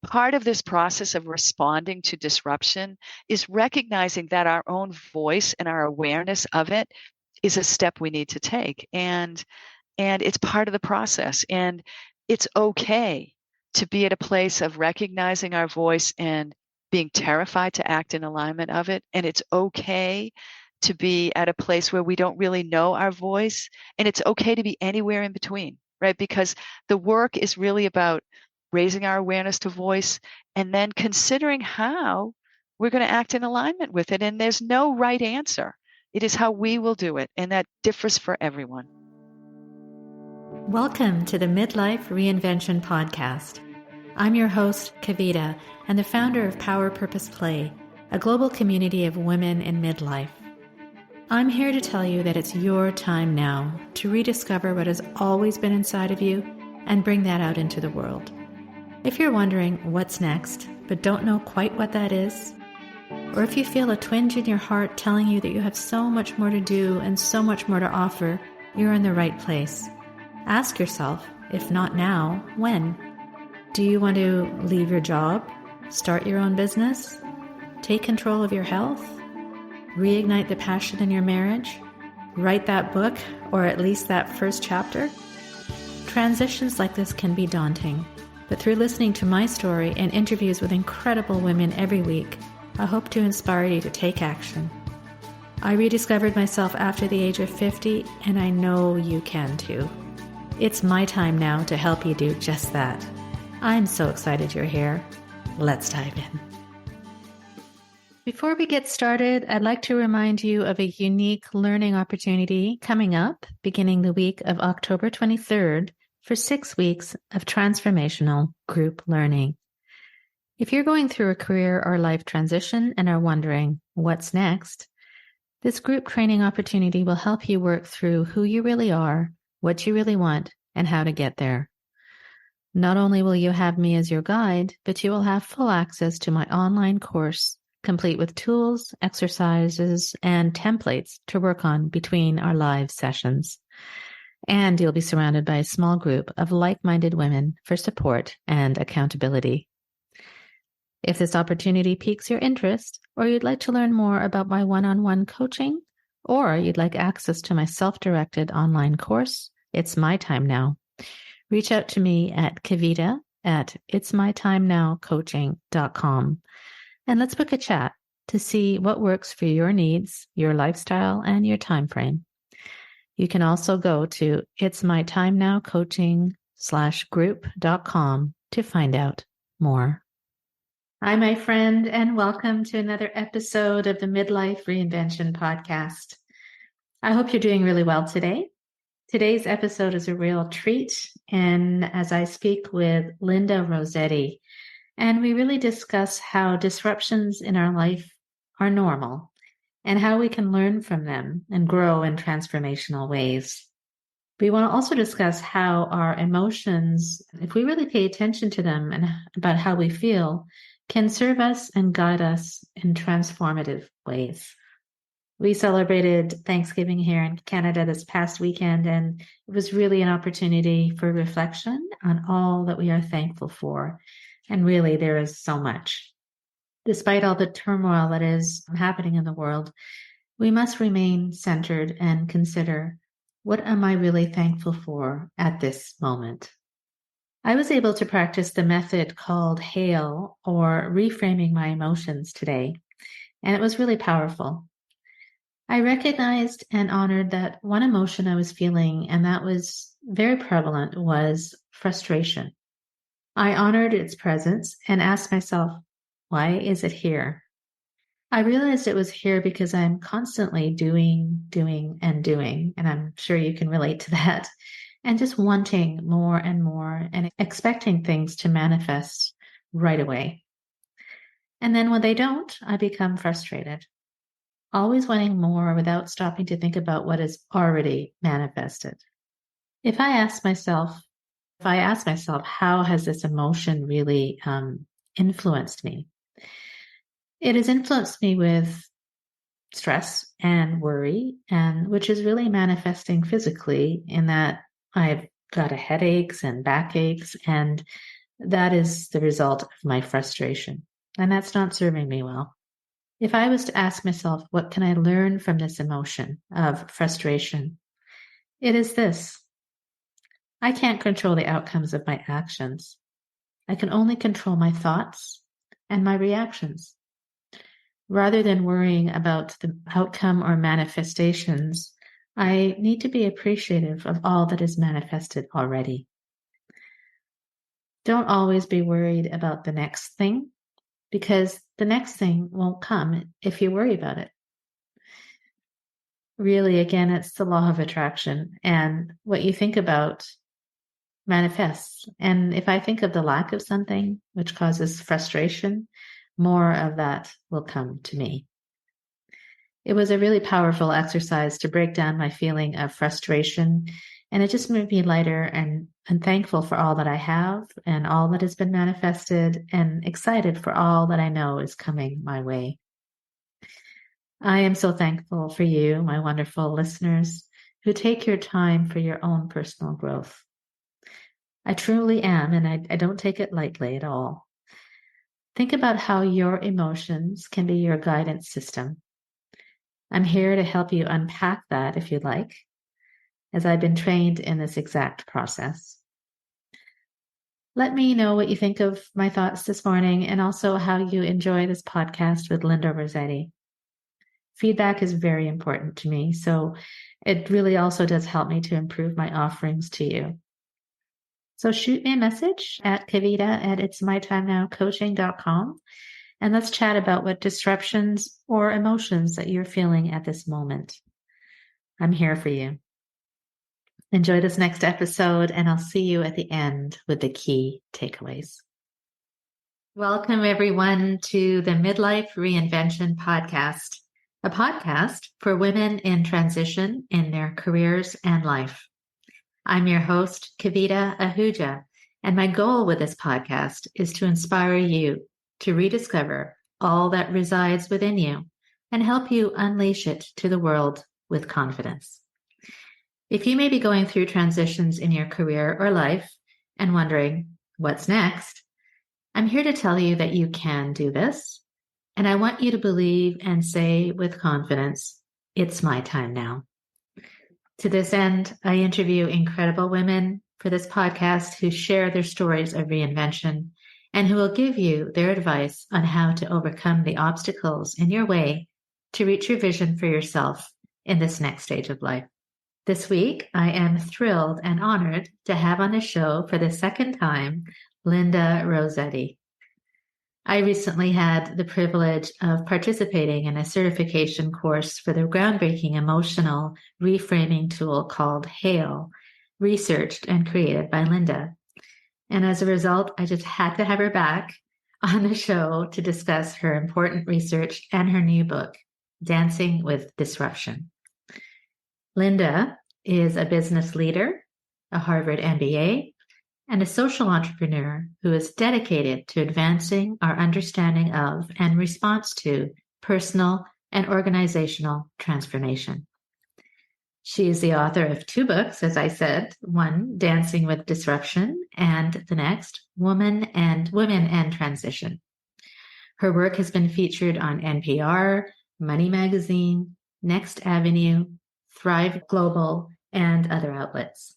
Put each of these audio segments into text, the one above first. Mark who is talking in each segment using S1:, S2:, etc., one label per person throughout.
S1: part of this process of responding to disruption is recognizing that our own voice and our awareness of it is a step we need to take. And it's part of the process. And it's okay to be at a place of recognizing our voice and being terrified to act in alignment of it. And it's okay to be at a place where we don't really know our voice. And it's okay to be anywhere in between, right? Because the work is really about raising our awareness to voice and then considering how we're going to act in alignment with it. And there's no right answer. It is how we will do it. And that differs for everyone.
S2: Welcome to the Midlife Reinvention Podcast. I'm your host, Kavita, and the founder of Power Purpose Play, a global community of women in midlife. I'm here to tell you that it's your time now to rediscover what has always been inside of you and bring that out into the world. If you're wondering what's next, but don't know quite what that is, or if you feel a twinge in your heart telling you that you have so much more to do and so much more to offer, you're in the right place. Ask yourself, if not now, when? Do you want to leave your job, start your own business, take control of your health, reignite the passion in your marriage, write that book, or at least that first chapter? Transitions like this can be daunting, but through listening to my story and interviews with incredible women every week, I hope to inspire you to take action. I rediscovered myself after the age of 50, and I know you can too. It's my time now to help you do just that. I'm so excited you're here. Let's dive in. Before we get started, I'd like to remind you of a unique learning opportunity coming up beginning the week of October 23rd for 6 weeks of transformational group learning. If you're going through a career or life transition and are wondering what's next, this group training opportunity will help you work through who you really are, what you really want, and how to get there. Not only will you have me as your guide, but you will have full access to my online course, complete with tools, exercises, and templates to work on between our live sessions. And you'll be surrounded by a small group of like-minded women for support and accountability. If this opportunity piques your interest, or you'd like to learn more about my one-on-one coaching, or you'd like access to my self-directed online course, it's my time now. Reach out to me at Kavita at itsmytimenowcoaching.com and let's book a chat to see what works for your needs, your lifestyle, and your time frame. You can also go to itsmytimenowcoaching.com/group.com to find out more. Hi, my friend, and welcome to another episode of the Midlife Reinvention Podcast. I hope you're doing really well today. Today's episode is a real treat, and as I speak with Linda Rossetti, and we really discuss how disruptions in our life are normal and how we can learn from them and grow in transformational ways. We want to also discuss how our emotions, if we really pay attention to them and about how we feel, can serve us and guide us in transformative ways. We celebrated Thanksgiving here in Canada this past weekend, and it was really an opportunity for reflection on all that we are thankful for. And really, there is so much. Despite all the turmoil that is happening in the world, we must remain centered and consider, what am I really thankful for at this moment? I was able to practice the method called HAIL, or reframing my emotions, today, and it was really powerful. I recognized and honored that one emotion I was feeling, and that was very prevalent, was frustration. I honored its presence and asked myself, why is it here? I realized it was here because I'm constantly doing, and I'm sure you can relate to that, and just wanting more and more and expecting things to manifest right away. And then when they don't, I become frustrated. Always wanting more without stopping to think about what is already manifested. If I ask myself, how has this emotion really influenced me? It has influenced me with stress and worry, and which is really manifesting physically in that I've got headaches and backaches, and That is the result of my frustration, and that's not serving me well. If I was to ask myself, what can I learn from this emotion of frustration? It is this. I can't control the outcomes of my actions. I can only control my thoughts and my reactions. Rather than worrying about the outcome or manifestations, I need to be appreciative of all that is manifested already. Don't always be worried about the next thing, because the next thing won't come if you worry about it. Really, again, it's the law of attraction, and what you think about manifests. And if I think of the lack of something which causes frustration, more of that will come to me. It was a really powerful exercise to break down my feeling of frustration, and it just made me lighter and thankful for all that I have and all that has been manifested, and excited for all that I know is coming my way. I am so thankful for you, my wonderful listeners, who take your time for your own personal growth. I truly am, and I don't take it lightly at all. Think about how your emotions can be your guidance system. I'm here to help you unpack that if you'd like, as I've been trained in this exact process. Let me know what you think of my thoughts this morning, and also how you enjoy this podcast with Linda Rossetti. Feedback is very important to me, so it really also does help me to improve my offerings to you. So shoot me a message at kavita@itsmytimenowcoaching.com, and let's chat about what disruptions or emotions that you're feeling at this moment. I'm here for you. Enjoy this next episode, and I'll see you at the end with the key takeaways. Welcome, everyone, to the Midlife Reinvention Podcast, a podcast for women in transition in their careers and life. I'm your host, Kavita Ahuja, and my goal with this podcast is to inspire you to rediscover all that resides within you and help you unleash it to the world with confidence. If you may be going through transitions in your career or life and wondering, what's next? I'm here to tell you that you can do this, and I want you to believe and say with confidence, it's my time now. To this end, I interview incredible women for this podcast who share their stories of reinvention and who will give you their advice on how to overcome the obstacles in your way to reach your vision for yourself in this next stage of life. This week, I am thrilled and honored to have on the show for the second time, Linda Rossetti. I recently had the privilege of participating in a certification course for the groundbreaking emotional reframing tool called HAIL, researched and created by Linda. And as a result, I just had to have her back on the show to discuss her important research and her new book, Dancing with Disruption. Linda is a business leader, a Harvard MBA, and a social entrepreneur who is dedicated to advancing our understanding of and response to personal and organizational transformation. She is the author of 2 books, as I said, one, Dancing with Disruption, and the next, Women and Transition. Her work has been featured on NPR, Money Magazine, Next Avenue, Thrive Global, and other outlets.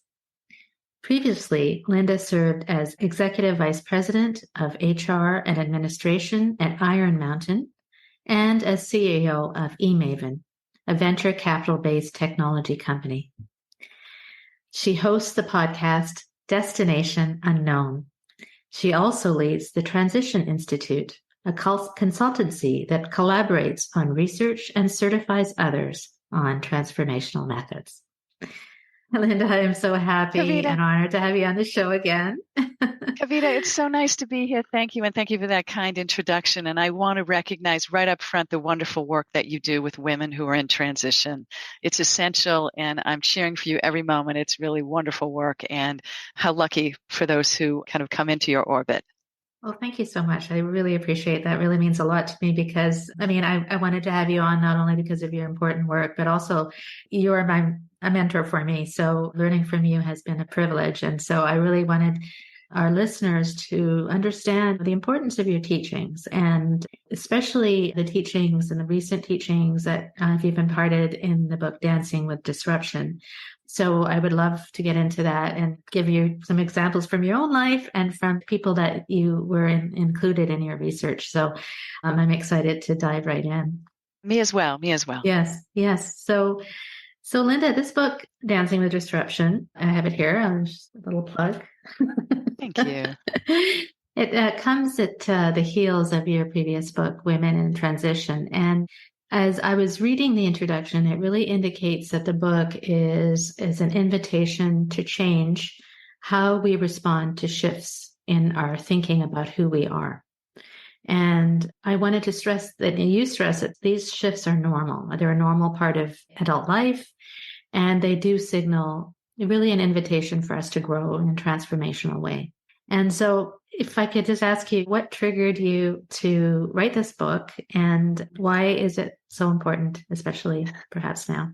S2: Previously, Linda served as Executive Vice President of HR and Administration at Iron Mountain and as CEO of eMaven, a venture capital-based technology company. She hosts the podcast Destination Unknown. She also leads the Transition Institute, a consultancy that collaborates on research and certifies others on transformational methods. Linda, I am so happy
S1: Kavita.
S2: and honored to have you on the show again.
S1: Kavita, it's so nice to be here. Thank you. And thank you for that kind introduction. And I want to recognize right up front the wonderful work that you do with women who are in transition. It's essential, and I'm cheering for you every moment. It's really wonderful work, and how lucky for those who kind of come into your orbit.
S2: Well, thank you so much. I really appreciate that. It really means a lot to me because, I wanted to have you on not only because of your important work, but also you're a mentor for me. So learning from you has been a privilege. And so I really wanted our listeners to understand the importance of your teachings, and especially the teachings and the recent teachings that you've imparted in the book Dancing with Disruption. So I would love to get into that and give you some examples from your own life and from people that you were included in your research. So I'm excited to dive right in.
S1: Me as well. Me as well.
S2: Yes, yes. So Linda, this book, Dancing with Disruption, I have it here. Just a little plug.
S1: Thank you.
S2: It comes at the heels of your previous book, Women in Transition. And as I was reading the introduction, it really indicates that the book is an invitation to change how we respond to shifts in our thinking about who we are. And I wanted to stress that you stress that these shifts are normal. They're a normal part of adult life, and they do signal really an invitation for us to grow in a transformational way. And so if I could just ask you, what triggered you to write this book, and why is it so important, especially perhaps now?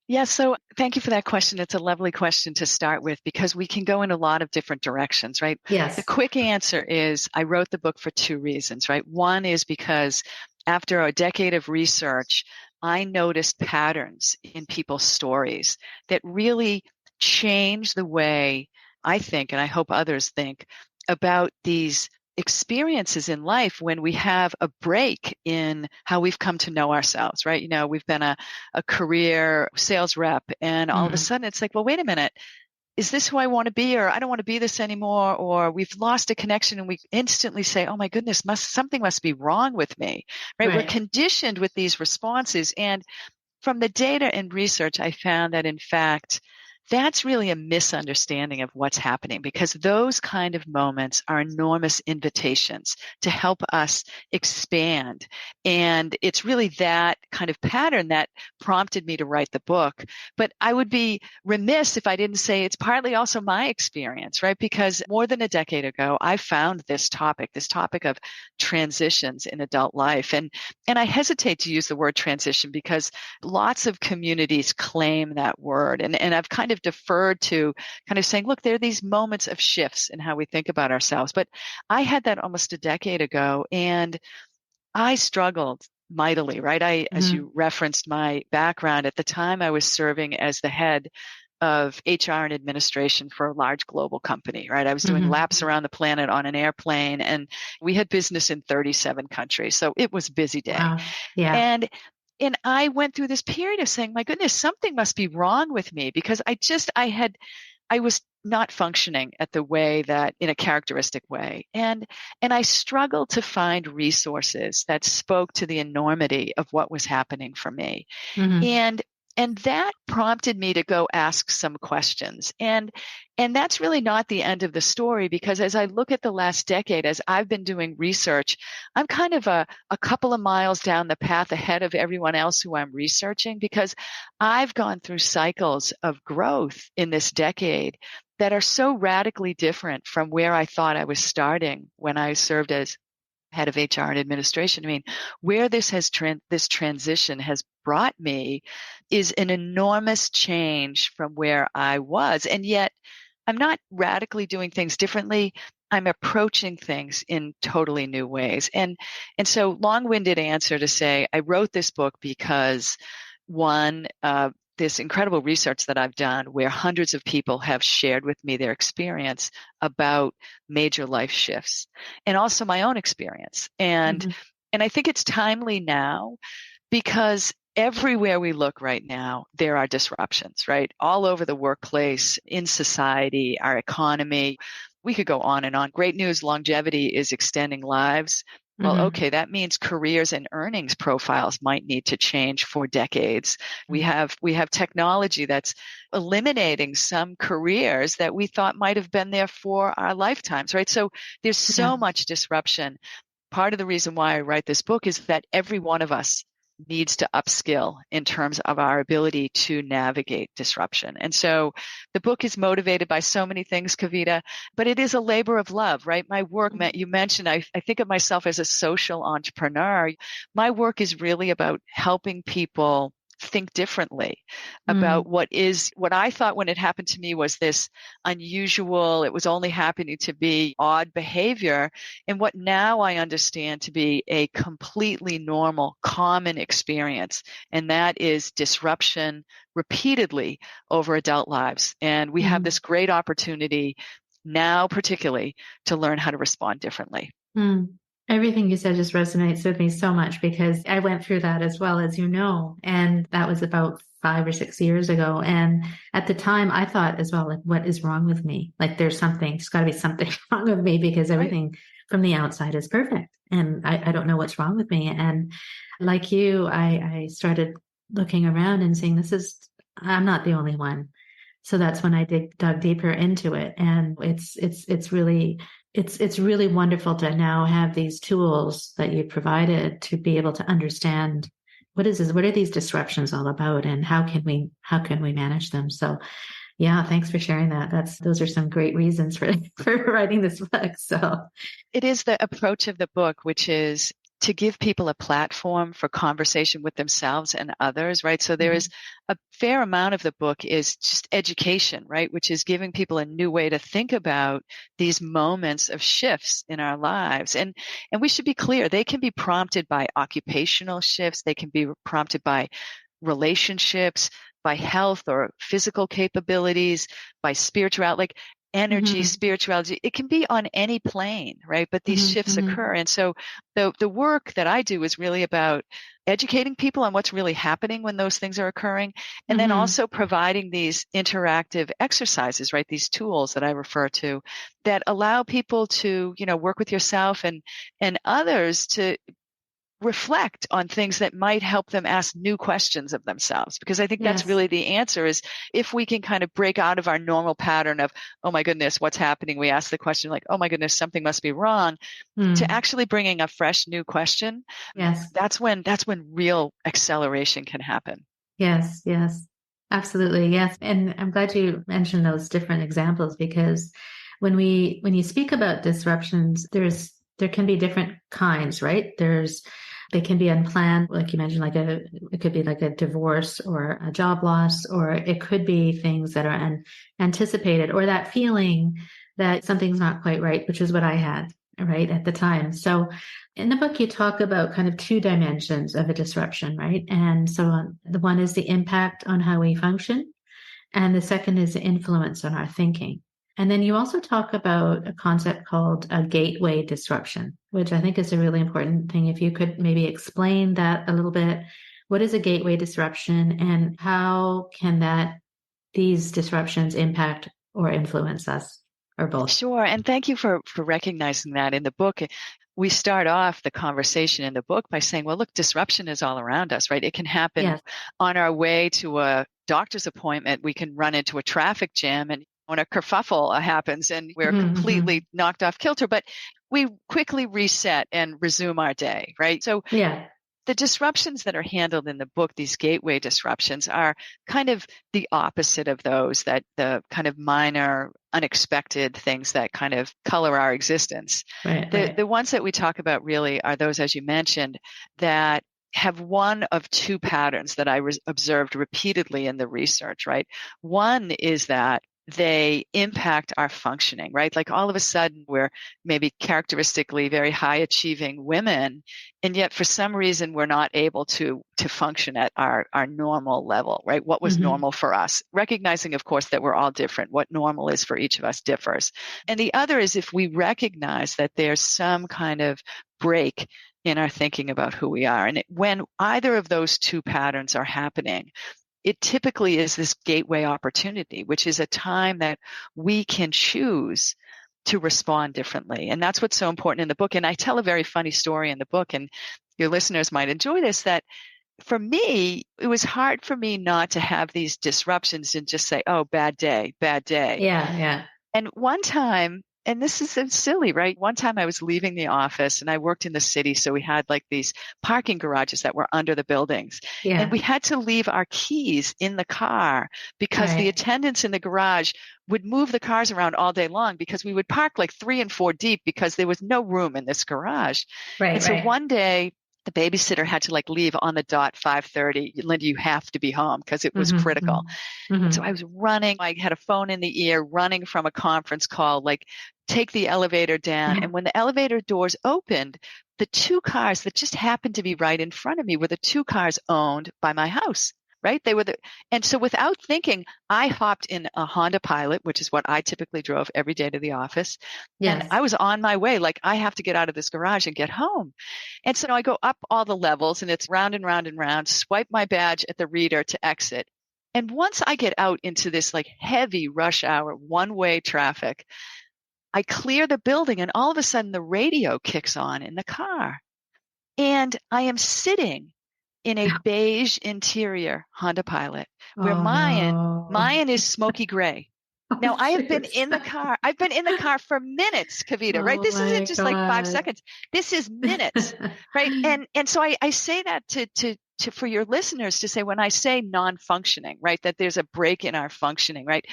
S1: Yeah, so thank you for that question. It's a lovely question to start with because we can go in a lot of different directions, right? The
S2: Yes.
S1: quick answer is I wrote the book for two reasons, right? One is because after a decade of research, I noticed patterns in people's stories that really change the way I think, and I hope others think, about these experiences in life when we have a break in how we've come to know ourselves, right? We've been a career sales rep, and all of a
S2: Mm-hmm.
S1: sudden it's like, well, wait a minute. Is this who I want to be? Or I don't want to be this anymore. Or we've lost a connection and we instantly say, oh my goodness, something must be wrong with me, right? We're
S2: Right.
S1: conditioned with these responses. And from the data and research, I found that in fact, that's really a misunderstanding of what's happening because those kind of moments are enormous invitations to help us expand. And it's really that kind of pattern that prompted me to write the book. But I would be remiss if I didn't say it's partly also my experience, right? Because more than a decade ago, I found this topic of transitions in adult life. And I hesitate to use the word transition because lots of communities claim that word. And I've kind of deferred to kind of saying, look, there are these moments of shifts in how we think about ourselves. But I had that almost a decade ago and I struggled mightily, right? As
S2: Mm-hmm.
S1: you referenced my background, at the time I was serving as the head of HR and administration for a large global company, right? I was doing
S2: Mm-hmm.
S1: laps around the planet on an airplane and we had business in 37 countries. So it was a busy day.
S2: Wow. Yeah.
S1: And I went through this period of saying, my goodness, something must be wrong with me because I was not functioning at the way that in a characteristic way. And I struggled to find resources that spoke to the enormity of what was happening for me.
S2: Mm-hmm.
S1: And that prompted me to go ask some questions. And that's really not the end of the story because as I look at the last decade, as I've been doing research, I'm kind of a couple of miles down the path ahead of everyone else who I'm researching because I've gone through cycles of growth in this decade that are so radically different from where I thought I was starting when I served as head of HR and administration. I mean, where this transition has brought me is an enormous change from where I was. And yet I'm not radically doing things differently. I'm approaching things in totally new ways. And so long-winded answer to say, I wrote this book because one, this incredible research that I've done where hundreds of people have shared with me their experience about major life shifts and also my own experience. And
S2: Mm-hmm.
S1: I think it's timely now because everywhere we look right now, there are disruptions, right? All over the workplace, in society, our economy. We could go on and on. Great news, longevity is extending lives. Well,
S2: Mm-hmm.
S1: okay, that means careers and earnings profiles might need to change for decades. We have technology that's eliminating some careers that we thought might have been there for our lifetimes, right? So there's so
S2: Yeah.
S1: much disruption. Part of the reason why I write this book is that every one of us needs to upskill in terms of our ability to navigate disruption. And so the book is motivated by so many things, Kavita, but it is a labor of love, right? My work, you mentioned, I think of myself as a social entrepreneur. My work is really about helping people think differently
S2: Mm,
S1: about what I thought when it happened to me was this unusual, it was only happening to be odd behavior, and what now I understand to be a completely normal, common experience. And that is disruption repeatedly over adult lives. And we have
S2: mm.
S1: this great opportunity now, particularly, to learn how to respond differently.
S2: Mm. Everything you said just resonates with me so much because I went through that as well, as you know, and that was about 5 or 6 years ago. And at the time, I thought as well, like, what is wrong with me? Like, there's got to be something wrong with me because
S1: Right.
S2: everything from the outside is perfect, and I don't know what's wrong with me. And like you, I started looking around and seeing I'm not the only one. So that's when I dug deeper into it, and it's really wonderful to now have these tools that you provided to be able to understand what are these disruptions all about, and how can we manage them. So yeah, thanks for sharing that. Those are some great reasons for for writing this book. So
S1: It is the approach of the book, which is to give people a platform for conversation with themselves and others, right? So there is
S2: mhm,
S1: a fair amount of the book is just education, right? Which is giving people a new way to think about these moments of shifts in our lives. And we should be clear, they can be prompted by occupational shifts. They can be prompted by relationships, by health or physical capabilities, by spirituality, like energy,
S2: mhm,
S1: spirituality. It can be on any plane, right? But these
S2: mhm,
S1: shifts
S2: mhm,
S1: occur. And so the work that I do is really about educating people on what's really happening when those things are occurring. And then
S2: mhm.
S1: also providing these interactive exercises, right? These tools that I refer to that allow people to, work with yourself and others to reflect on things that might help them ask new questions of themselves. Because I think that's
S2: Yes.
S1: really the answer is if we can kind of break out of our normal pattern of, oh my goodness, what's happening? We ask the question like, oh my goodness, something must be wrong, to
S2: Mm.
S1: actually bringing a fresh new question.
S2: Yes.
S1: That's when real acceleration can happen.
S2: Yes, yes, absolutely. Yes. And I'm glad you mentioned those different examples because when you speak about disruptions, there can be different kinds, right? They can be unplanned, like you mentioned, it could be like a divorce or a job loss, or it could be things that are anticipated, or that feeling that something's not quite right, which is what I had, right, at the time. So in the book, you talk about kind of two dimensions of a disruption, right? And so the one is the impact on how we function, and the second is the influence on our thinking. And then you also talk about a concept called a gateway disruption, which I think is a really important thing. If you could maybe explain that a little bit. What is a gateway disruption, and how can these disruptions impact or influence us, or both?
S1: Sure. And thank you for recognizing that in the book. We start off the conversation in the book by saying, well, look, disruption is all around us, right? It can happen
S2: Yes.
S1: on our way to a doctor's appointment. We can run into a traffic jam and when a kerfuffle happens and we're
S2: Hmm,
S1: completely
S2: hmm.
S1: knocked off kilter, but we quickly reset and resume our day, right? So
S2: Yeah.
S1: the disruptions that are handled in the book, these gateway disruptions, are kind of the opposite of those, that the kind of minor, unexpected things that kind of color our existence.
S2: Right.
S1: The
S2: Right.
S1: ones that we talk about really are those, as you mentioned, that have one of two patterns that I observed repeatedly in the research, right? One is that they impact our functioning, right? Like all of a sudden we're maybe characteristically very high achieving women, and yet for some reason we're not able to function at our normal level, right? What was
S2: Hmm.
S1: normal for us, recognizing of course that we're all different. What normal is for each of us differs. And the other is if we recognize that there's some kind of break in our thinking about who we are, and when either of those two patterns are happening, it typically is this gateway opportunity, which is a time that we can choose to respond differently. And that's what's so important in the book. And I tell a very funny story in the book, and your listeners might enjoy this, that for me, it was hard for me not to have these disruptions and just say, oh, bad day, bad day.
S2: Yeah. Yeah.
S1: And one time, and this is so silly, right? One time I was leaving the office and I worked in the city. So we had like these parking garages that were under the buildings. And we
S2: Yeah.
S1: had to leave our keys in the car because the
S2: Right.
S1: attendants in the garage would move the cars around all day long because we would park like 3 and 4 deep because there was no room in this garage. And
S2: Right.
S1: so
S2: Right.
S1: one day the babysitter had to leave on the dot 5:30. Linda, you have to be home because it was critical. And so I was running. I had a phone in the ear, running from a conference call, take the elevator down. And when the elevator doors opened, the two cars that just happened to be right in front of me were the two cars owned by my house, right? And so without thinking, I hopped in a Honda Pilot, which is what I typically drove every day to the office.
S2: Yes.
S1: And I was on my way, I have to get out of this garage and get home. And so I go up all the levels, and it's round and round and round, swipe my badge at the reader to exit. And once I get out into this heavy rush hour, one-way traffic, I clear the building, and all of a sudden the radio kicks on in the car. And I am sitting in a beige interior Honda Pilot, where mine is smoky gray. Now, I have been in the car. I've been in the car for minutes, Kavita, right? This isn't just 5 seconds. This is minutes, right? And so I say that to for your listeners to say, when I say non-functioning, right, that there's a break in our functioning, right?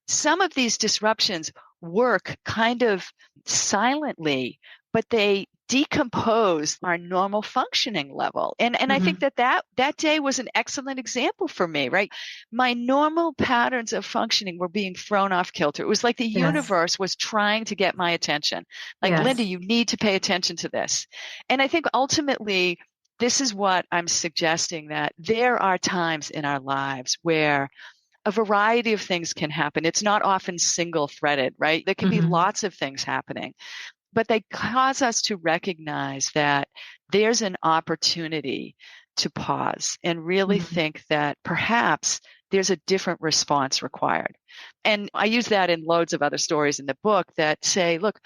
S1: Some of these disruptions work kind of silently, but they decompose our normal functioning level. And I think that day was an excellent example for me, right? My normal patterns of functioning were being thrown off kilter. It was like the universe was trying to get my attention. Linda, you need to pay attention to this. And I think ultimately, this is what I'm suggesting, that there are times in our lives where a variety of things can happen. It's not often single threaded, right? There can be lots of things happening, but they cause us to recognize that there's an opportunity to pause and really think that perhaps there's a different response required. And I use that in loads of other stories in the book that say, look,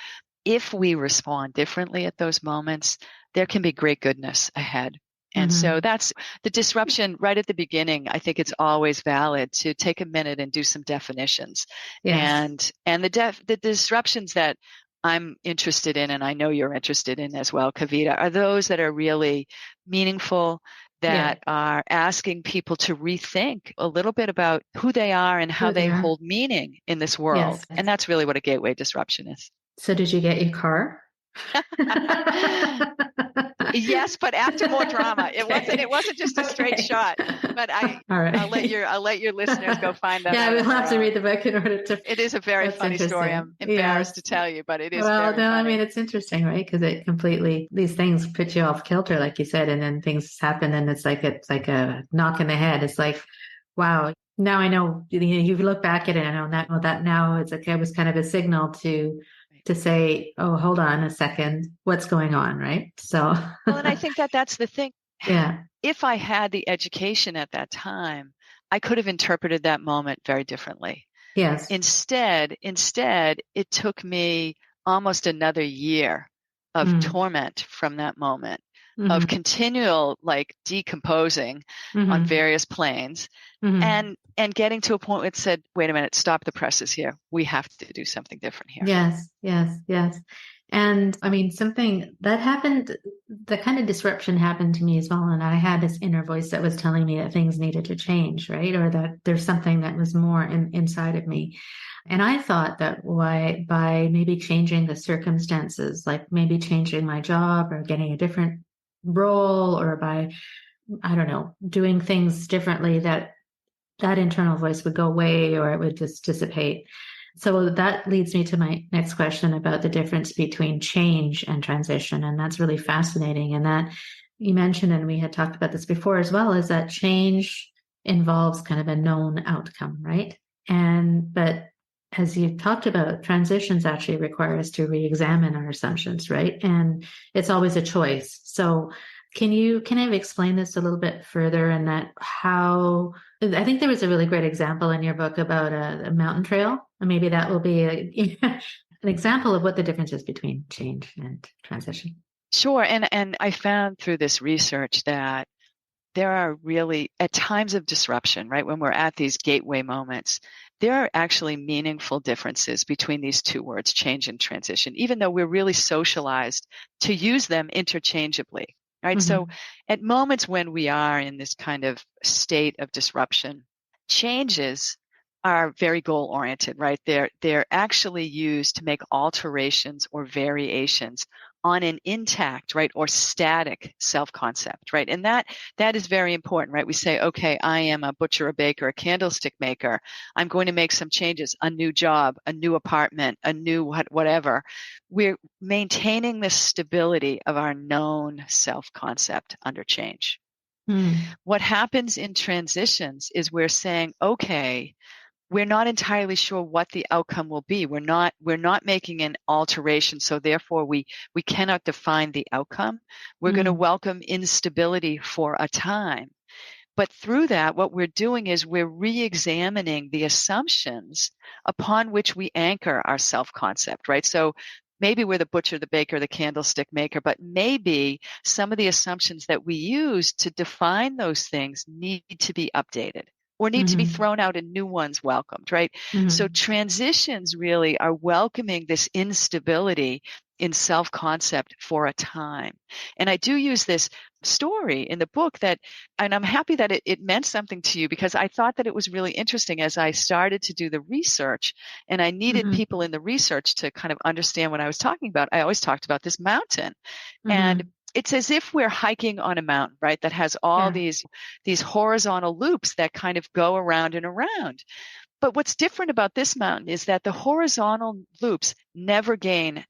S1: if we respond differently at those moments, there can be great goodness ahead. And so that's the disruption right at the beginning. I think it's always valid to take a minute and do some definitions. Yes. And the disruptions that I'm interested in, and I know you're interested in as well, Kavita, are those that are really meaningful, that are asking people to rethink a little bit about who they are and how they hold meaning in this world. Yes. And that's really what a gateway disruption is.
S2: So did you get your car?
S1: Yes, but after more drama. It wasn't just a straight shot. But I'll let your listeners go find that out.
S2: Yeah, we'll have to read the book in order to.
S1: It is a very funny story. I'm embarrassed to tell you, but it is.
S2: Well,
S1: very funny.
S2: I mean, it's interesting, right? Because it completely, these things put you off kilter, like you said, and then things happen, and it's like a knock in the head. It's like, wow. Now I know. You look back at it, and I know that now it's like it was kind of a signal to say, oh, hold on a second, what's going on, right? So,
S1: well, and I think that's the thing.
S2: Yeah.
S1: If I had the education at that time, I could have interpreted that moment very differently.
S2: Yes.
S1: Instead, it took me almost another year of torment from that moment, of continual decomposing on various planes, and getting to a point where it said, wait a minute, stop the presses here. We have to do something different here.
S2: Yes. And I mean, something that happened, the kind of disruption happened to me as well. And I had this inner voice that was telling me that things needed to change, right? Or that there's something that was more inside of me. And I thought that by maybe changing the circumstances, like maybe changing my job or getting a different role, or by, I don't know, doing things differently, that internal voice would go away, or it would just dissipate. So that leads me to my next question about the difference between change and transition. And that's really fascinating. And that you mentioned, and we had talked about this before as well, is that change involves kind of a known outcome, right? But as you talked about, transitions actually require us to re-examine our assumptions, right? And it's always a choice. So can I explain this a little bit further? And that how, I think there was a really great example in your book about a mountain trail. And maybe that will be an example of what the difference is between change and transition.
S1: Sure. And I found through this research that there are really, at times of disruption, right, when we're at these gateway moments, there are actually meaningful differences between these two words, change and transition, even though we're really socialized to use them interchangeably. Right. So at moments when we are in this kind of state of disruption, changes are very goal oriented, right? They're actually used to make alterations or variations on an intact, right, or static self-concept, right? And that is very important, right? We say, okay, I am a butcher, a baker, a candlestick maker. I'm going to make some changes, a new job, a new apartment, a new whatever. We're maintaining the stability of our known self-concept under change. What happens in transitions is we're saying, okay, we're not entirely sure what the outcome will be. We're not making an alteration, so therefore we cannot define the outcome. We're going to welcome instability for a time. But through that, what we're doing is we're re-examining the assumptions upon which we anchor our self-concept, right? So maybe we're the butcher, the baker, the candlestick maker, but maybe some of the assumptions that we use to define those things need to be updated or need to be thrown out and new ones welcomed, right? So transitions really are welcoming this instability in self-concept for a time. And I do use this story in the book and I'm happy that it meant something to you, because I thought that it was really interesting as I started to do the research, and I needed people in the research to kind of understand what I was talking about. I always talked about this mountain, and it's as if we're hiking on a mountain, right? That has all these horizontal loops that kind of go around and around. But what's different about this mountain is that the horizontal loops never gain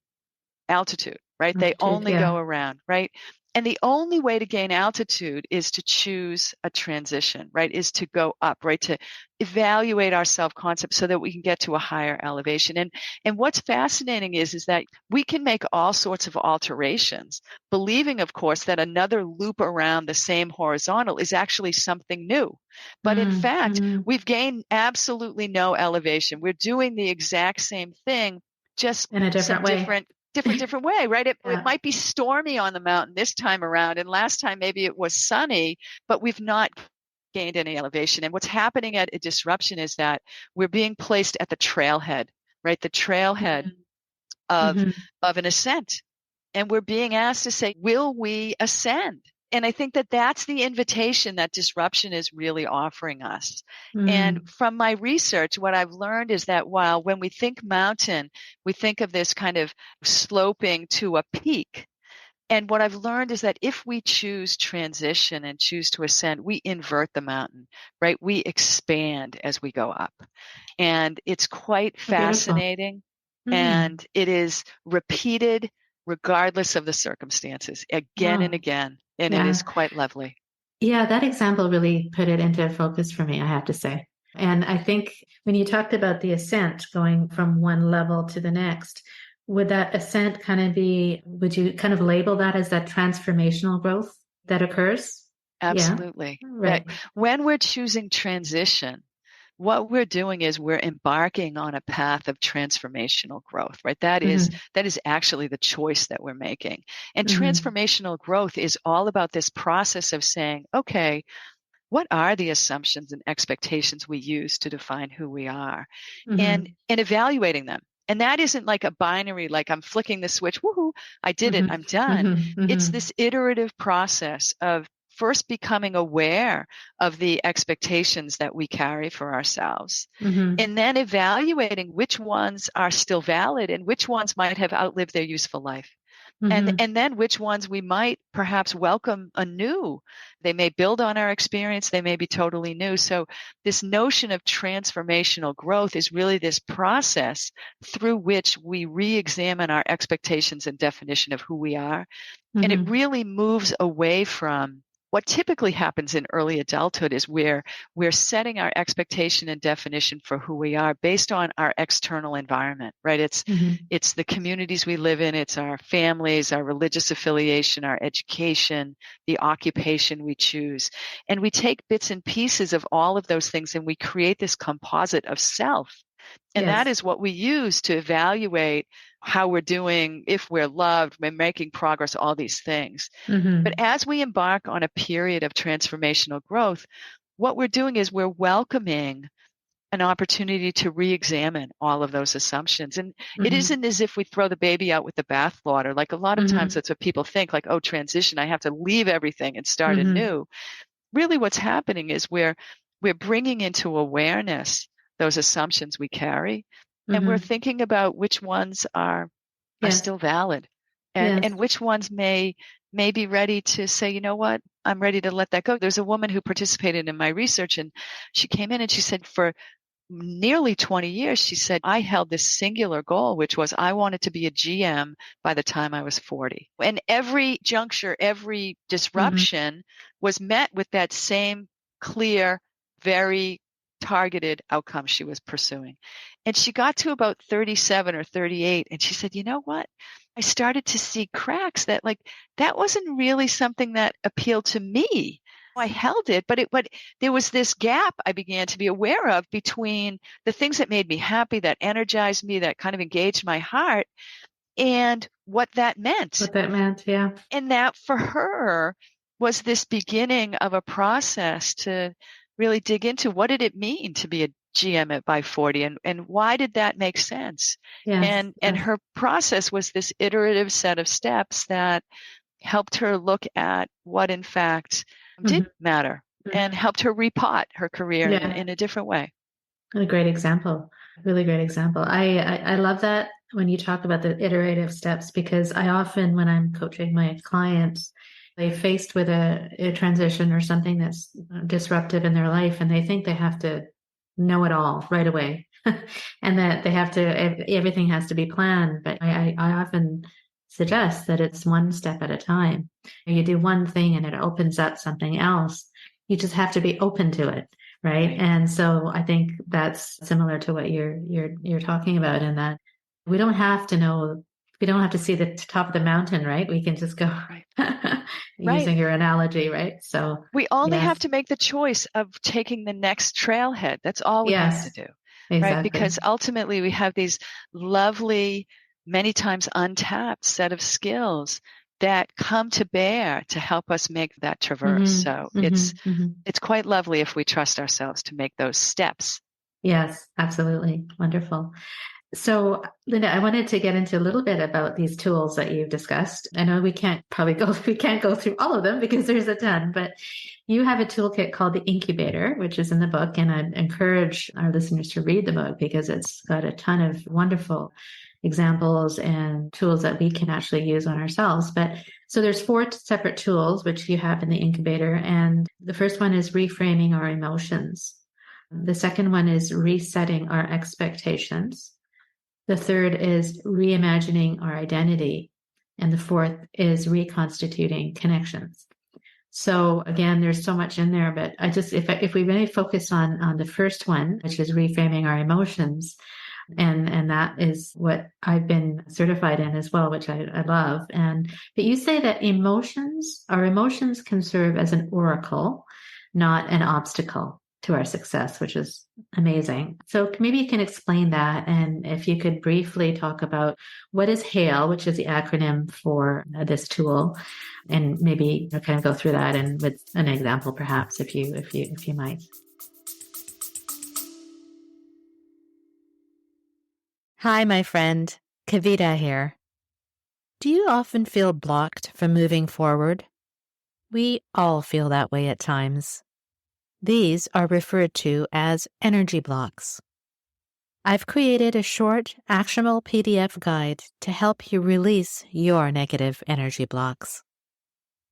S1: altitude, right? They only go around, right? And the only way to gain altitude is to choose a transition, right? Is to go up, right? To evaluate our self-concept so that we can get to a higher elevation. And what's fascinating is that we can make all sorts of alterations, believing, of course, that another loop around the same horizontal is actually something new. But in fact, we've gained absolutely no elevation. We're doing the exact same thing, just
S2: in a different way.
S1: different way, right? It might be stormy on the mountain this time around, and last time maybe it was sunny, but we've not gained any elevation. And what's happening at a disruption is that we're being placed at the trailhead, right? The trailhead of an ascent. And we're being asked to say, will we ascend? And I think that that's the invitation that disruption is really offering us. And from my research, what I've learned is that while when we think mountain, we think of this kind of sloping to a peak. And what I've learned is that if we choose transition and choose to ascend, we invert the mountain, right? We expand as we go up. And it's quite fascinating. And it is repeated regardless of the circumstances, again and again. And it is quite lovely.
S2: Yeah, that example really put it into focus for me, I have to say. And I think when you talked about the ascent going from one level to the next, would that ascent would you kind of label that as that transformational growth that occurs?
S1: Absolutely.
S2: Yeah, right.
S1: When we're choosing transition, what we're doing is we're embarking on a path of transformational growth, right? That is actually the choice that we're making. And transformational growth is all about this process of saying, okay, what are the assumptions and expectations we use to define who we are, and evaluating them. And that isn't like a binary, like I'm flicking the switch, woohoo, I did it, I'm done. It's this iterative process of first becoming aware of the expectations that we carry for ourselves, and then evaluating which ones are still valid and which ones might have outlived their useful life. And then which ones we might perhaps welcome anew. They may build on our experience. They may be totally new. So this notion of transformational growth is really this process through which we re-examine our expectations and definition of who we are. And it really moves away from what typically happens in early adulthood is where we're setting our expectation and definition for who we are based on our external environment, right? It's the communities we live in, it's our families, our religious affiliation, our education, the occupation we choose. And we take bits and pieces of all of those things and we create this composite of self. And that is what we use to evaluate how we're doing, if we're loved, we're making progress, all these things. But as we embark on a period of transformational growth, what we're doing is we're welcoming an opportunity to re-examine all of those assumptions. And it isn't as if we throw the baby out with the bathwater. Like a lot of times that's what people think, like, oh, transition, I have to leave everything and start anew. Really what's happening is we're bringing into awareness those assumptions we carry, and we're thinking about which ones are still valid
S2: Yes.
S1: and which ones may be ready to say, you know what, I'm ready to let that go. There's a woman who participated in my research, and she came in and she said, for nearly 20 years, she said, I held this singular goal, which was I wanted to be a GM by the time I was 40. And every juncture, every
S2: Hmm.
S1: disruption was met with that same clear, very targeted outcome she was pursuing. And she got to about 37 or 38, and she said, you know what? I started to see cracks that that wasn't really something that appealed to me. I held it, but there was this gap I began to be aware of between the things that made me happy, that energized me, that kind of engaged my heart, and what that meant.
S2: What that meant, yeah.
S1: And that for her was this beginning of a process to really dig into what did it mean to be a GM by 40, and why did that make sense?
S2: Yes,
S1: And
S2: yes.
S1: her process was this iterative set of steps that helped her look at what in fact did
S2: Hmm.
S1: matter and
S2: Hmm.
S1: helped her repot her career
S2: Yeah.
S1: in a different way.
S2: A great example. Really great example. I love that when you talk about the iterative steps, because I often, when I'm coaching my clients, they faced with a transition or something that's disruptive in their life, and they think they have to know it all right away, and that they have to everything has to be planned. But I often suggest that it's one step at a time. You do one thing and it opens up something else. You just have to be open to it. Right.
S1: Right.
S2: And so I think that's similar to what you're talking about, in that we don't have to know, we don't have to see the top of the mountain, right? We can just go
S1: Right. Right.
S2: using your analogy, right? So
S1: We only have
S2: yes,
S1: to make the choice of taking the next trailhead. That's all we have to
S2: yes,
S1: do, right?
S2: exactly.
S1: Because ultimately we have these lovely, many times untapped set of skills that come to bear to help us make that traverse.
S2: Hmm.
S1: So
S2: Hmm. Hmm.
S1: it's quite lovely if we trust ourselves to make those steps.
S2: Yes, absolutely. Wonderful. So, Linda, I wanted to get into a little bit about these tools that you've discussed. I know we can't go through all of them because there's a ton, but you have a toolkit called the Incubator, which is in the book. And I'd encourage our listeners to read the book because it's got a ton of wonderful examples and tools that we can actually use on ourselves. But so there's four separate tools, which you have in the Incubator. And the first one is reframing our emotions. The second one is resetting our expectations. The third is reimagining our identity. And the fourth is reconstituting connections. So again, there's so much in there, but if we really focus on the first one, which is reframing our emotions, and that is what I've been certified in as well, which I love. But you say that our emotions can serve as an oracle, not an obstacle to our success, which is amazing. So maybe you can explain that. And if you could briefly talk about what is HAIL, which is the acronym for this tool, and maybe kind of go through that and with an example, perhaps, if you might.
S3: Hi, my friend. Kavita here. Do you often feel blocked from moving forward? We all feel that way at times. These are referred to as energy blocks. I've created a short, actionable PDF guide to help you release your negative energy blocks.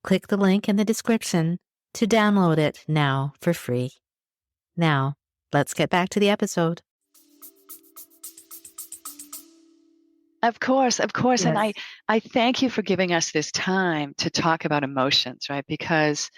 S3: Click the link in the description to download it now for free. Now, let's get back to the episode.
S1: Of course, of course. And
S2: Yes.
S1: I thank you for giving us this time to talk about emotions, right? Because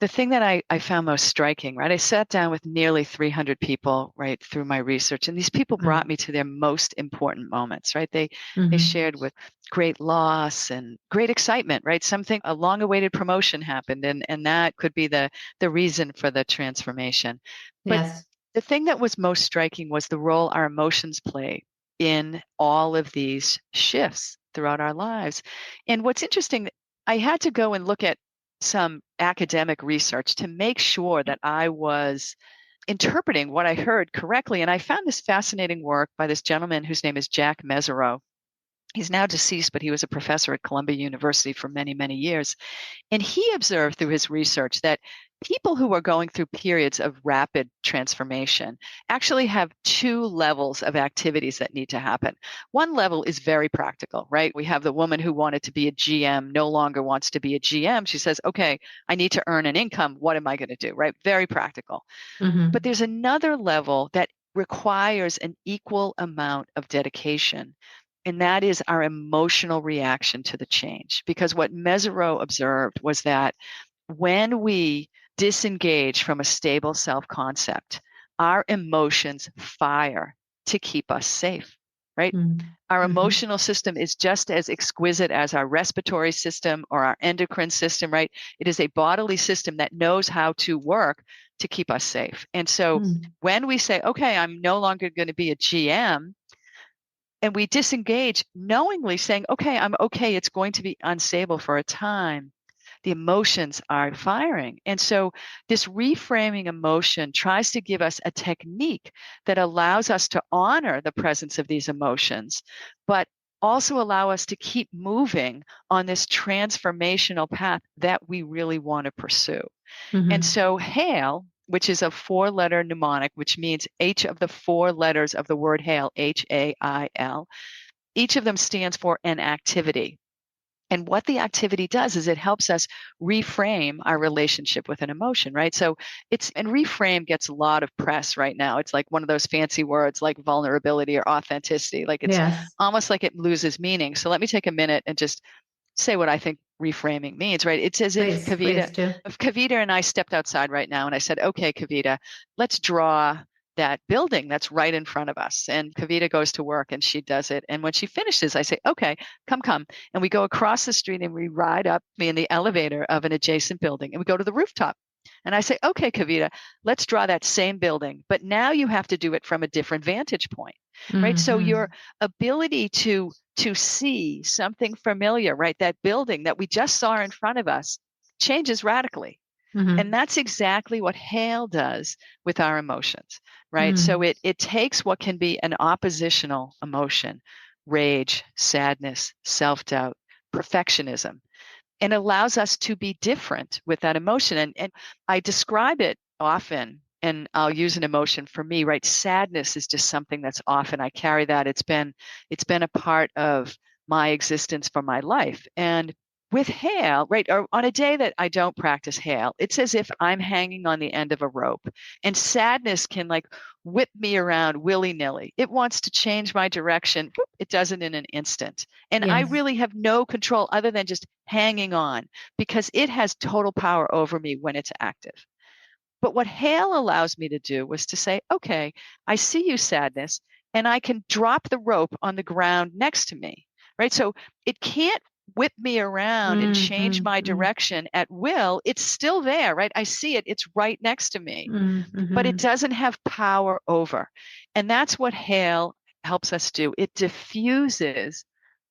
S1: the thing that I found most striking, right? I sat down with nearly 300 people, right, through my research, and these people brought me to their most important moments, right? They
S2: Mm-hmm.
S1: shared with great loss and great excitement, right? Something, a long-awaited promotion happened, and that could be the reason for the transformation. But
S2: Yes.
S1: the thing that was most striking was the role our emotions play in all of these shifts throughout our lives. And what's interesting, I had to go and look at some academic research to make sure that I was interpreting what I heard correctly. And I found this fascinating work by this gentleman whose name is Jack Mesereau. He's now deceased, but he was a professor at Columbia University for many, many years. And he observed through his research that people who are going through periods of rapid transformation actually have two levels of activities that need to happen. One level is very practical, right? We have the woman who wanted to be a GM, no longer wants to be a GM. She says, okay, I need to earn an income. What am I going to do, right? Very practical. But there's another level that requires an equal amount of dedication. And that is our emotional reaction to the change. Because what Mesereau observed was that when we disengage from a stable self-concept, our emotions fire to keep us safe, right? Our emotional system is just as exquisite as our respiratory system or our endocrine system, right? It is a bodily system that knows how to work to keep us safe. And so when we say, okay, I'm no longer going to be a GM, and we disengage knowingly saying, okay, I'm okay, it's going to be unstable for a time, the emotions are firing. And so this reframing emotion tries to give us a technique that allows us to honor the presence of these emotions, but also allow us to keep moving on this transformational path that we really want to pursue. And so HAIL, which is a 4-letter mnemonic, which means each of the 4 letters of the word HAIL, HAIL, each of them stands for an activity. And what the activity does is it helps us reframe our relationship with an emotion, right? So and reframe gets a lot of press right now. It's like one of those fancy words like vulnerability or authenticity. Like it's almost like it loses meaning. So let me take a minute and just say what I think reframing means, right? It's as if Kavita and I stepped outside right now and I said, okay, Kavita, let's draw that building that's right in front of us. And Kavita goes to work and she does it. And when she finishes, I say, okay, come. And we go across the street and we ride up in the elevator of an adjacent building and we go to the rooftop. And I say, okay, Kavita, let's draw that same building, but now you have to do it from a different vantage point, right? So your ability to see something familiar, right? That building that we just saw in front of us changes radically. And that's exactly what HAIL does with our emotions, right? So it takes what can be an oppositional emotion, rage, sadness, self-doubt, perfectionism, and allows us to be different with that emotion. And I describe it often, and I'll use an emotion for me, right? Sadness is just something that's often I carry that. It's been a part of my existence for my life. And with HAIL, right, or on a day that I don't practice HAIL, it's as if I'm hanging on the end of a rope and sadness can like whip me around willy-nilly. It wants to change my direction. It does it in an instant. And I really have no control other than just hanging on because it has total power over me when it's active. But what HAIL allows me to do was to say, okay, I see you, sadness, and I can drop the rope on the ground next to me, right? So it can't whip me around and change my direction at will. It's still there, right? I see it. It's right next to me, but it doesn't have power over. And that's what HAIL helps us do. It diffuses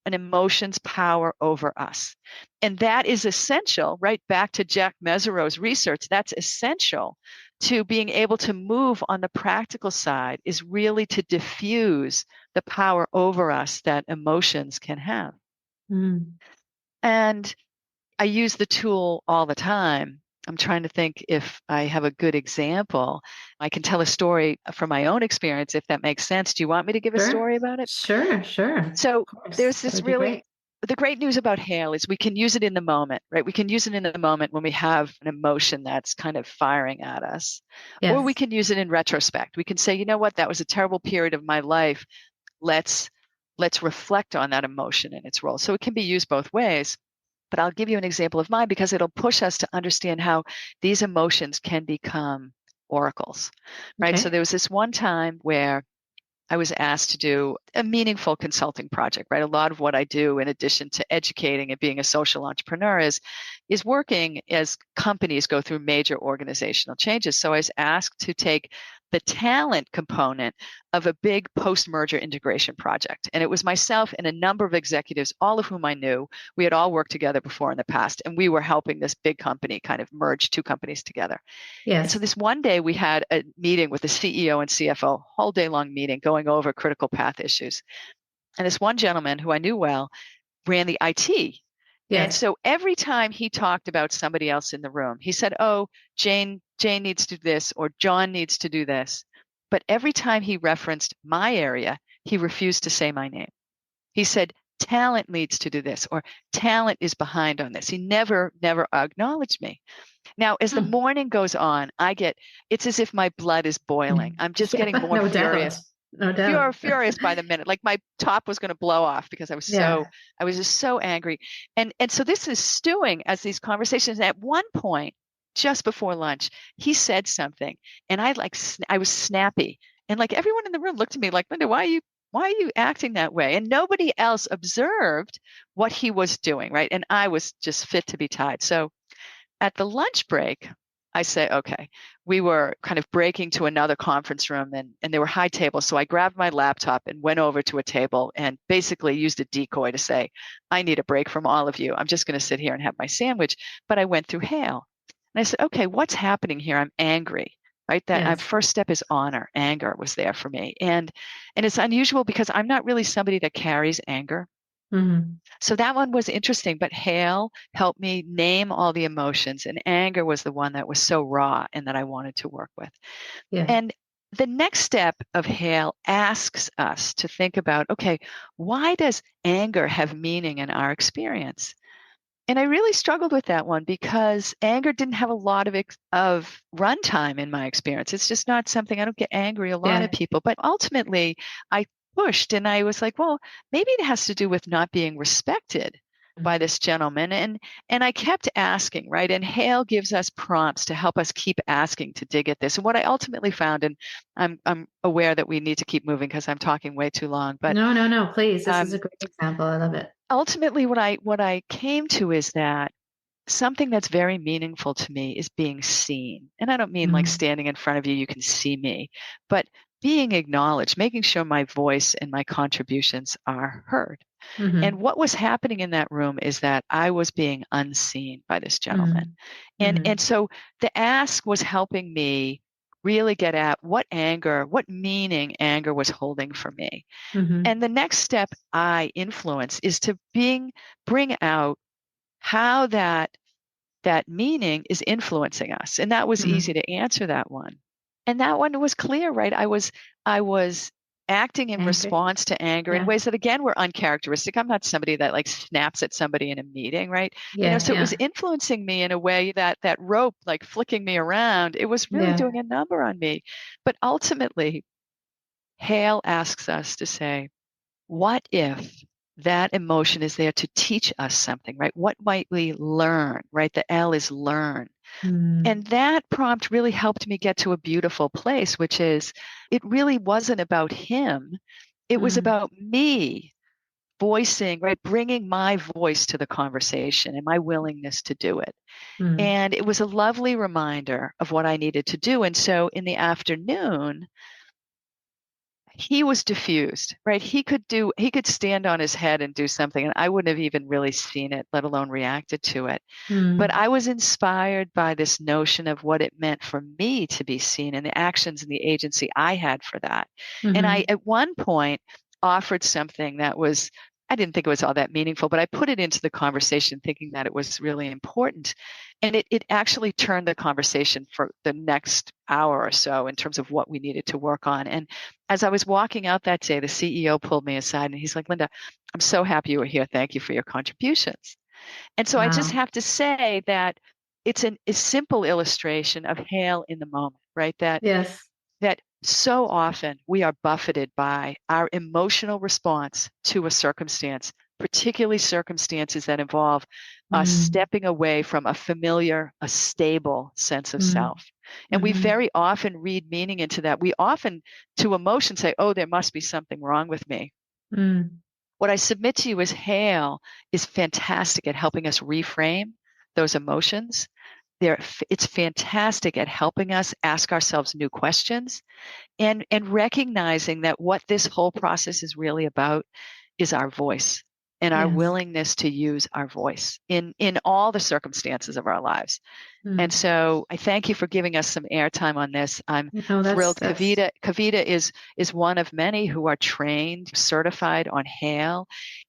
S1: an emotion's power over us. And that is essential, right back to Jack Mesereau's research, that's essential to being able to move on the practical side is really to diffuse the power over us that emotions can have. And I use the tool all the time. I'm trying to think if I have a good example. I can tell a story from my own experience, if that makes sense. Do you want me to give a story about it?
S2: Sure.
S1: So there's this the great news about HAIL is we can use it in the moment, right? We can use it in the moment when we have an emotion that's kind of firing at us. Or we can use it in retrospect. We can say, you know what, that was a terrible period of my life. Let's reflect on that emotion and its role. So it can be used both ways. But I'll give you an example of mine because it'll push us to understand how these emotions can become oracles, right? So there was this one time where I was asked to do a meaningful consulting project, right? A lot of what I do, in addition to educating and being a social entrepreneur, is working as companies go through major organizational changes. So I was asked to take the talent component of a big post-merger integration project. And it was myself and a number of executives, all of whom I knew. We had all worked together before in the past, and we were helping this big company kind of merge two companies together. And so this one day we had a meeting with the CEO and CFO, whole day long meeting going over critical path issues. And this one gentleman who I knew well ran the IT. And
S2: Yes.
S1: so every time he talked about somebody else in the room, he said, "Oh, Jane needs to do this, or John needs to do this." But every time he referenced my area, he refused to say my name. He said, "Talent needs to do this," or "Talent is behind on this." He never acknowledged me. Now, as the
S2: Hmm.
S1: morning goes on, it's as if my blood is boiling. I'm just getting
S2: Yeah,
S1: more
S2: no doubt.
S1: furious,
S2: No doubt.
S1: furious by the minute. Like my top was going to blow off because
S2: Yeah.
S1: I was just so angry. And so this is stewing as these conversations. And at one point, just before lunch, he said something, and I was snappy, and like everyone in the room looked at me like, "Linda, why are you acting that way?" And nobody else observed what he was doing, right? And I was just fit to be tied. So at the lunch break, I say, "Okay," we were kind of breaking to another conference room, and there were high tables. So I grabbed my laptop and went over to a table and basically used a decoy to say, "I need a break from all of you. I'm just going to sit here and have my sandwich." But I went through Hale, and I said, "Okay, what's happening here? I'm angry." Right.
S2: Yes.
S1: First step is honor. Anger was there for me. And it's unusual because I'm not really somebody that carries anger.
S2: Hmm.
S1: So that one was interesting, but Hale helped me name all the emotions, and anger was the one that was so raw and that I wanted to work with.
S2: Yeah.
S1: And the next step of Hale asks us to think about, okay, why does anger have meaning in our experience? And I really struggled with that one because anger didn't have a lot of runtime in my experience. It's just not something. I don't get angry a lot at
S2: Yeah.
S1: people, but ultimately I pushed and I was like, well, maybe it has to do with not being respected by
S2: Mhm.
S1: this gentleman. And I kept asking, right? And Hale gives us prompts to help us keep asking to dig at this. And what I ultimately found, and I'm aware that we need to keep moving because I'm talking way too long, but
S2: No, no, no, please. This is a
S1: um,
S2: great example. I love it.
S1: ultimately what I came to is that something that's very meaningful to me is being seen. And I don't mean like
S2: Hmm.
S1: standing in front of you, you can see me, but being acknowledged, making sure my voice and my contributions are heard. And
S2: Hmm.
S1: what was happening in that room is that I was being unseen by this gentleman.
S2: Hmm.
S1: And
S2: Hmm.
S1: so the ask was helping me really get at what meaning anger was holding for me.
S2: Hmm.
S1: And the next step I influence is to bring out how that meaning is influencing us. And that was easy
S2: Hmm.
S1: to answer that one. And that one was clear, right? I was acting in
S2: Angry.
S1: response to anger in
S2: Yeah.
S1: ways that again were uncharacteristic. I'm not somebody that like snaps at somebody in a meeting, right?
S2: Yeah.
S1: So it was
S2: Yeah.
S1: influencing me in a way that rope like flicking me around, it was really
S2: Yeah.
S1: doing a number on me. But ultimately, Hale asks us to say, what if that emotion is there to teach us something, right? What might we learn, right? The L is learn.
S2: Mm.
S1: And that prompt really helped me get to a beautiful place, which is it really wasn't about him. It was
S2: Mm.
S1: about me voicing, right? Bringing my voice to the conversation and my willingness to do it.
S2: Mm.
S1: And it was a lovely reminder of what I needed to do. And so in the afternoon, he was diffused, right? He could stand on his head and do something, and I wouldn't have even really seen it, let alone reacted to it. But
S2: Mm.
S1: I was inspired by this notion of what it meant for me to be seen and the actions and the agency I had for that. And I,
S2: Hmm.
S1: at one point, offered something that was, I didn't think it was all that meaningful, but I put it into the conversation thinking that it was really important. And it actually turned the conversation for the next hour or so in terms of what we needed to work on. And as I was walking out that day, the CEO pulled me aside and he's like, Linda, I'm so happy you were here. Thank you for your contributions. And so I just
S2: Wow.
S1: have to say that it's a simple illustration of Hale in the moment, right?
S2: Yes.
S1: That so often we are buffeted by our emotional response to a circumstance, particularly circumstances that involve us
S2: Mm.
S1: stepping away from a familiar, a stable sense of
S2: Mm.
S1: self. And we
S2: Hmm.
S1: very often read meaning into that. We often, to emotion, say, oh, there must be something wrong with me.
S2: Mm.
S1: What I submit to you is Hale is fantastic at helping us reframe those emotions. It's fantastic at helping us ask ourselves new questions and recognizing that what this whole process is really about is our voice and our
S2: Yes.
S1: willingness to use our voice in all the circumstances of our lives. And
S2: Mm.
S1: so I thank you for giving us some airtime on this. I'm
S2: No,
S1: thrilled.
S2: that's
S1: Kavita is one of many who are trained, certified on Hale,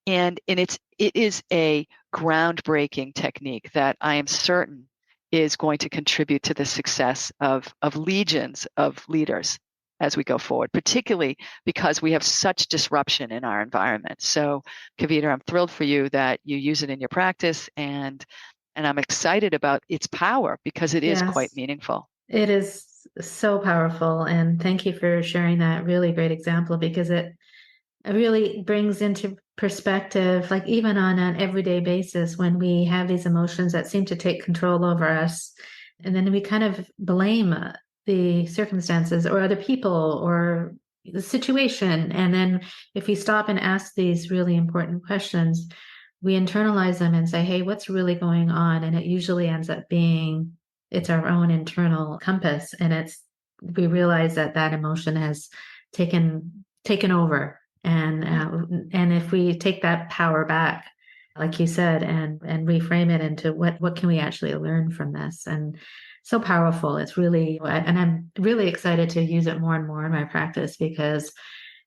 S1: and it is a groundbreaking technique that I am certain is going to contribute to the success of legions of leaders as we go forward, particularly because we have such disruption in our environment. So, Kavita, I'm thrilled for you that you use it in your practice, and I'm excited about its power because it is quite
S2: Yes,
S1: meaningful.
S2: it is so powerful. And thank you for sharing that really great example, because it really brings into perspective, like even on an everyday basis, when we have these emotions that seem to take control over us, and then we kind of blame the circumstances or other people or the situation. And then if we stop and ask these really important questions, we internalize them and say, hey, what's really going on? And it usually ends up being it's our own internal compass. And we realize that that emotion has taken over. And if we take that power back, like you said, and reframe it into what can we actually learn from this? And so powerful. It's really, and I'm really excited to use it more and more in my practice, because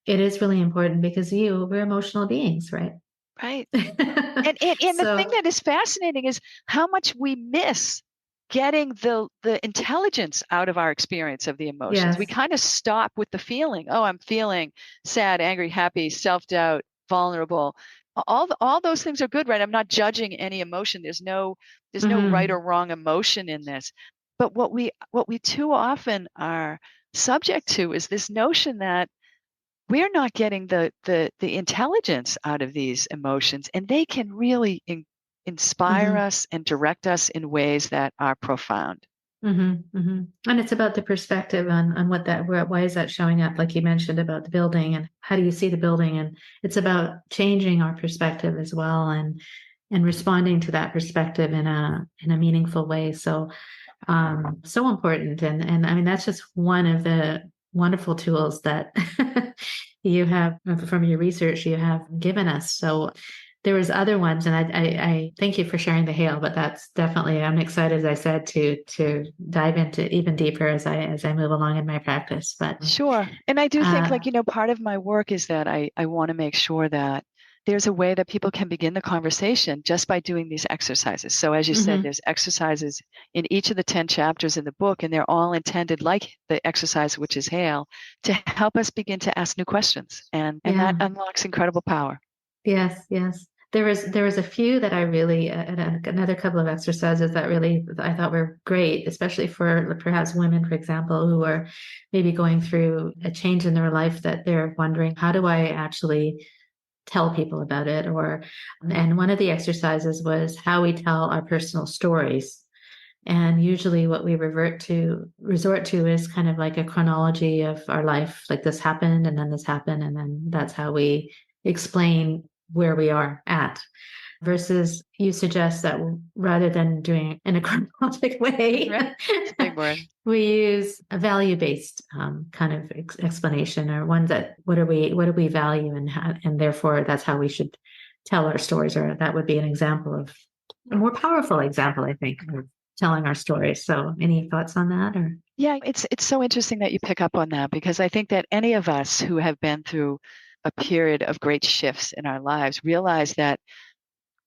S2: it is really important, because we're emotional beings, right?
S1: Right. And the thing
S2: So,
S1: that is fascinating is how much we miss getting the intelligence out of our experience of the emotions. We
S2: yes.
S1: kind of stop with the feeling. Oh, I'm feeling sad, angry, happy, self-doubt, vulnerable. All those things are good, right? I'm not judging any emotion. There's no right
S2: Hmm.
S1: or wrong emotion in this. But what we too often are subject to is this notion that we're not getting the intelligence out of these emotions, and they can really inspire
S2: Hmm.
S1: us and direct us in ways that are profound.
S2: Hmm. Hmm. And it's about the perspective on why is that showing up, like you mentioned about the building, and how do you see the building? And it's about changing our perspective as well, and responding to that perspective in a meaningful way. So, so important. And I mean, that's just one of the wonderful tools that you have from your research you have given us. So there was other ones, and I thank you for sharing the hail, but that's definitely, I'm excited, as I said, to dive into even deeper as I move along in my practice. But
S1: Sure. And I do think,
S2: uh,
S1: like, part of my work is that I want to make sure that there's a way that people can begin the conversation just by doing these exercises. So, as you said,
S2: mhm,
S1: there's exercises in each of the 10 chapters in the book, and they're all intended, like the exercise, which is Hail, to help us begin to ask new questions. And that
S2: yeah.
S1: unlocks incredible power.
S2: Yes, yes. There was a few that I really, and another couple of exercises that really I thought were great, especially for perhaps women, for example, who are maybe going through a change in their life that they're wondering, how do I actually tell people about it? And one of the exercises was how we tell our personal stories. And usually what we resort to is kind of like a chronology of our life, like this happened and then this happened. And then that's how we explain where we are at. Versus you suggest that rather than doing it in a chronological way,
S1: Right? It's a big word.
S2: we use a value-based kind of explanation, or one that what do we value, and therefore that's how we should tell our stories, or that would be an example of a more powerful example, I think, of telling our stories. So, any thoughts on that? Or
S1: Yeah, it's so interesting that you pick up on that, because I think that any of us who have been through a period of great shifts in our lives realize that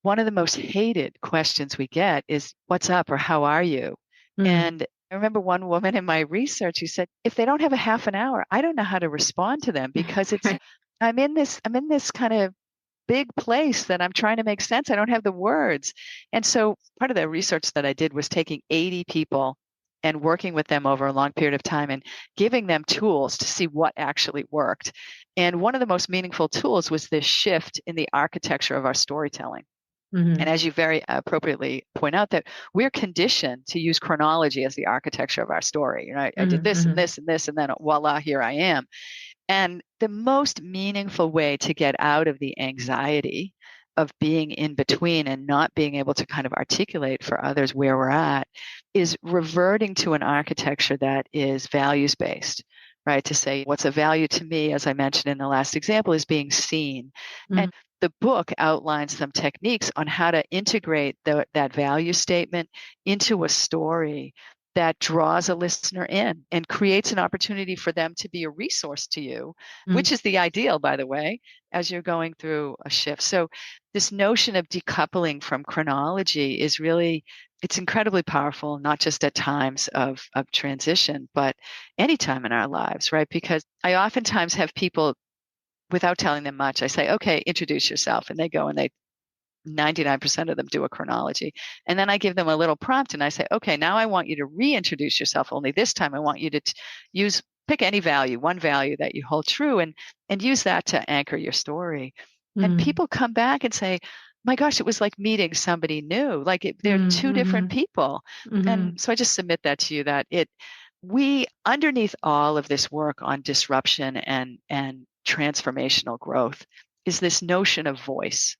S1: one of the most hated questions we get is, "What's up?" or "How are you?"
S2: mm,
S1: And I remember one woman in my research who said, if they don't have a half an hour, I don't know how to respond to them, because
S2: right.
S1: I'm in this kind of big place that I'm trying to make sense. I don't have the words. And so part of the research that I did was taking 80 people and working with them over a long period of time and giving them tools to see what actually worked. And one of the most meaningful tools was this shift in the architecture of our storytelling. And
S2: Hmm.
S1: as you very appropriately point out, that we're conditioned to use chronology as the architecture of our story. I did
S2: Hmm.
S1: this and
S2: Hmm.
S1: this and this, and then voila, here I am. And the most meaningful way to get out of the anxiety of being in between and not being able to kind of articulate for others where we're at is reverting to an architecture that is values based, right? To say, what's a value to me, as I mentioned in the last example, is being seen. And the book outlines some techniques on how to integrate that value statement into a story that draws a listener in and creates an opportunity for them to be a resource to you, which is the ideal, by the way, as you're going through a shift. So this notion of decoupling from chronology is really, it's incredibly powerful, not just at times of transition, but any time in our lives, right? Because I oftentimes have people, without telling them much, I say, okay, introduce yourself. And they go and 99% of them do a chronology. And then I give them a little prompt and I say, okay, now I want you to reintroduce yourself. Only this time I want you to pick any value, one value that you hold true, and use that to anchor your story. And people come back and say, my gosh, it was like meeting somebody new. Like they're two different people. And so I just submit that to you, that we, underneath all of this work on disruption and transformational growth, is this notion of voice.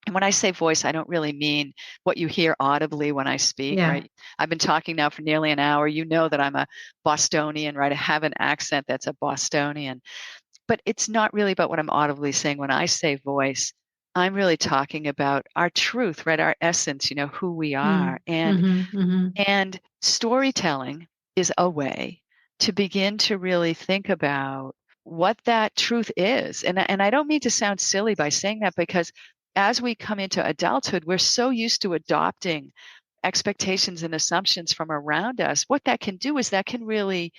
S1: And when I say voice, I don't really mean what you hear audibly when I speak, right? I've been talking now for nearly an hour. You know that I'm a Bostonian, right? I have an accent that's a Bostonian. But it's not really about what I'm audibly saying. When I say voice, I'm really talking about our truth, right? Our essence, who we are. And storytelling is a way to begin to really think about what that truth is. And I don't mean to sound silly by saying that, because as we come into adulthood, we're so used to adopting expectations and assumptions from around us. What that can do is that can really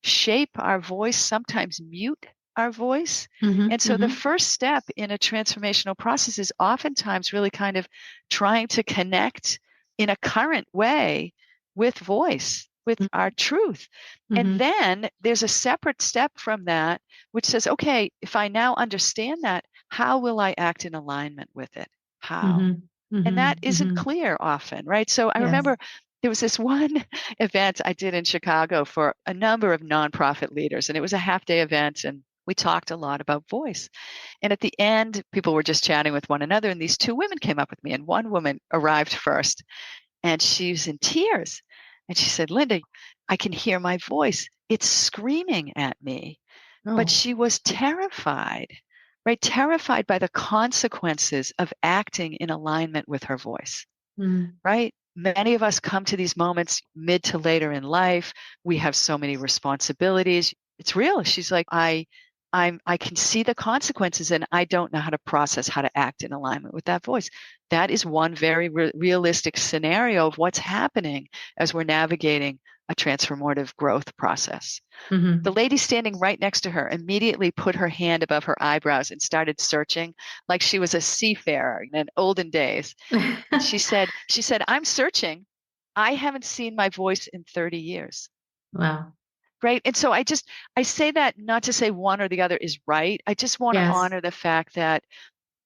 S1: shape our voice, sometimes mute our voice. And so the first step in a transformational process is oftentimes really kind of trying to connect in a current way with voice, with our truth. And then there's a separate step from that, which says, okay, if I now understand that, how will I act in alignment with it? How? And that isn't clear often, right? So I remember there was this one event I did in Chicago for a number of nonprofit leaders, and it was a half-day event, and we talked a lot about voice. And at the end, people were just chatting with one another, and these two women came up with me, and one woman arrived first, and she was in tears. And she said, Linda, I can hear my voice. It's screaming at me. But she was terrified, right? Terrified by the consequences of acting in alignment with her voice, right? Many of us come to these moments mid to later in life. We have so many responsibilities. It's real. She's like, I can see the consequences, and I don't know how to process how to act in alignment with that voice. That is one very realistic scenario of what's happening as we're navigating a transformative growth process. The lady standing right next to her immediately put her hand above her eyebrows and started searching like she was a seafarer in olden days. And she said, I'm searching. I haven't seen my voice in 30 years.
S2: Wow.
S1: Right. And so I say that not to say one or the other is right. I just want to honor the fact that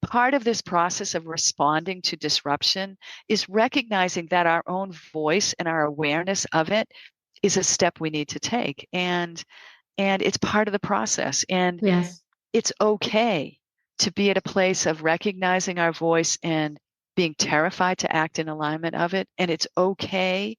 S1: part of this process of responding to disruption is recognizing that our own voice and our awareness of it is a step we need to take. And it's part of the process. And it's okay to be at a place of recognizing our voice and being terrified to act in alignment of it. And it's okay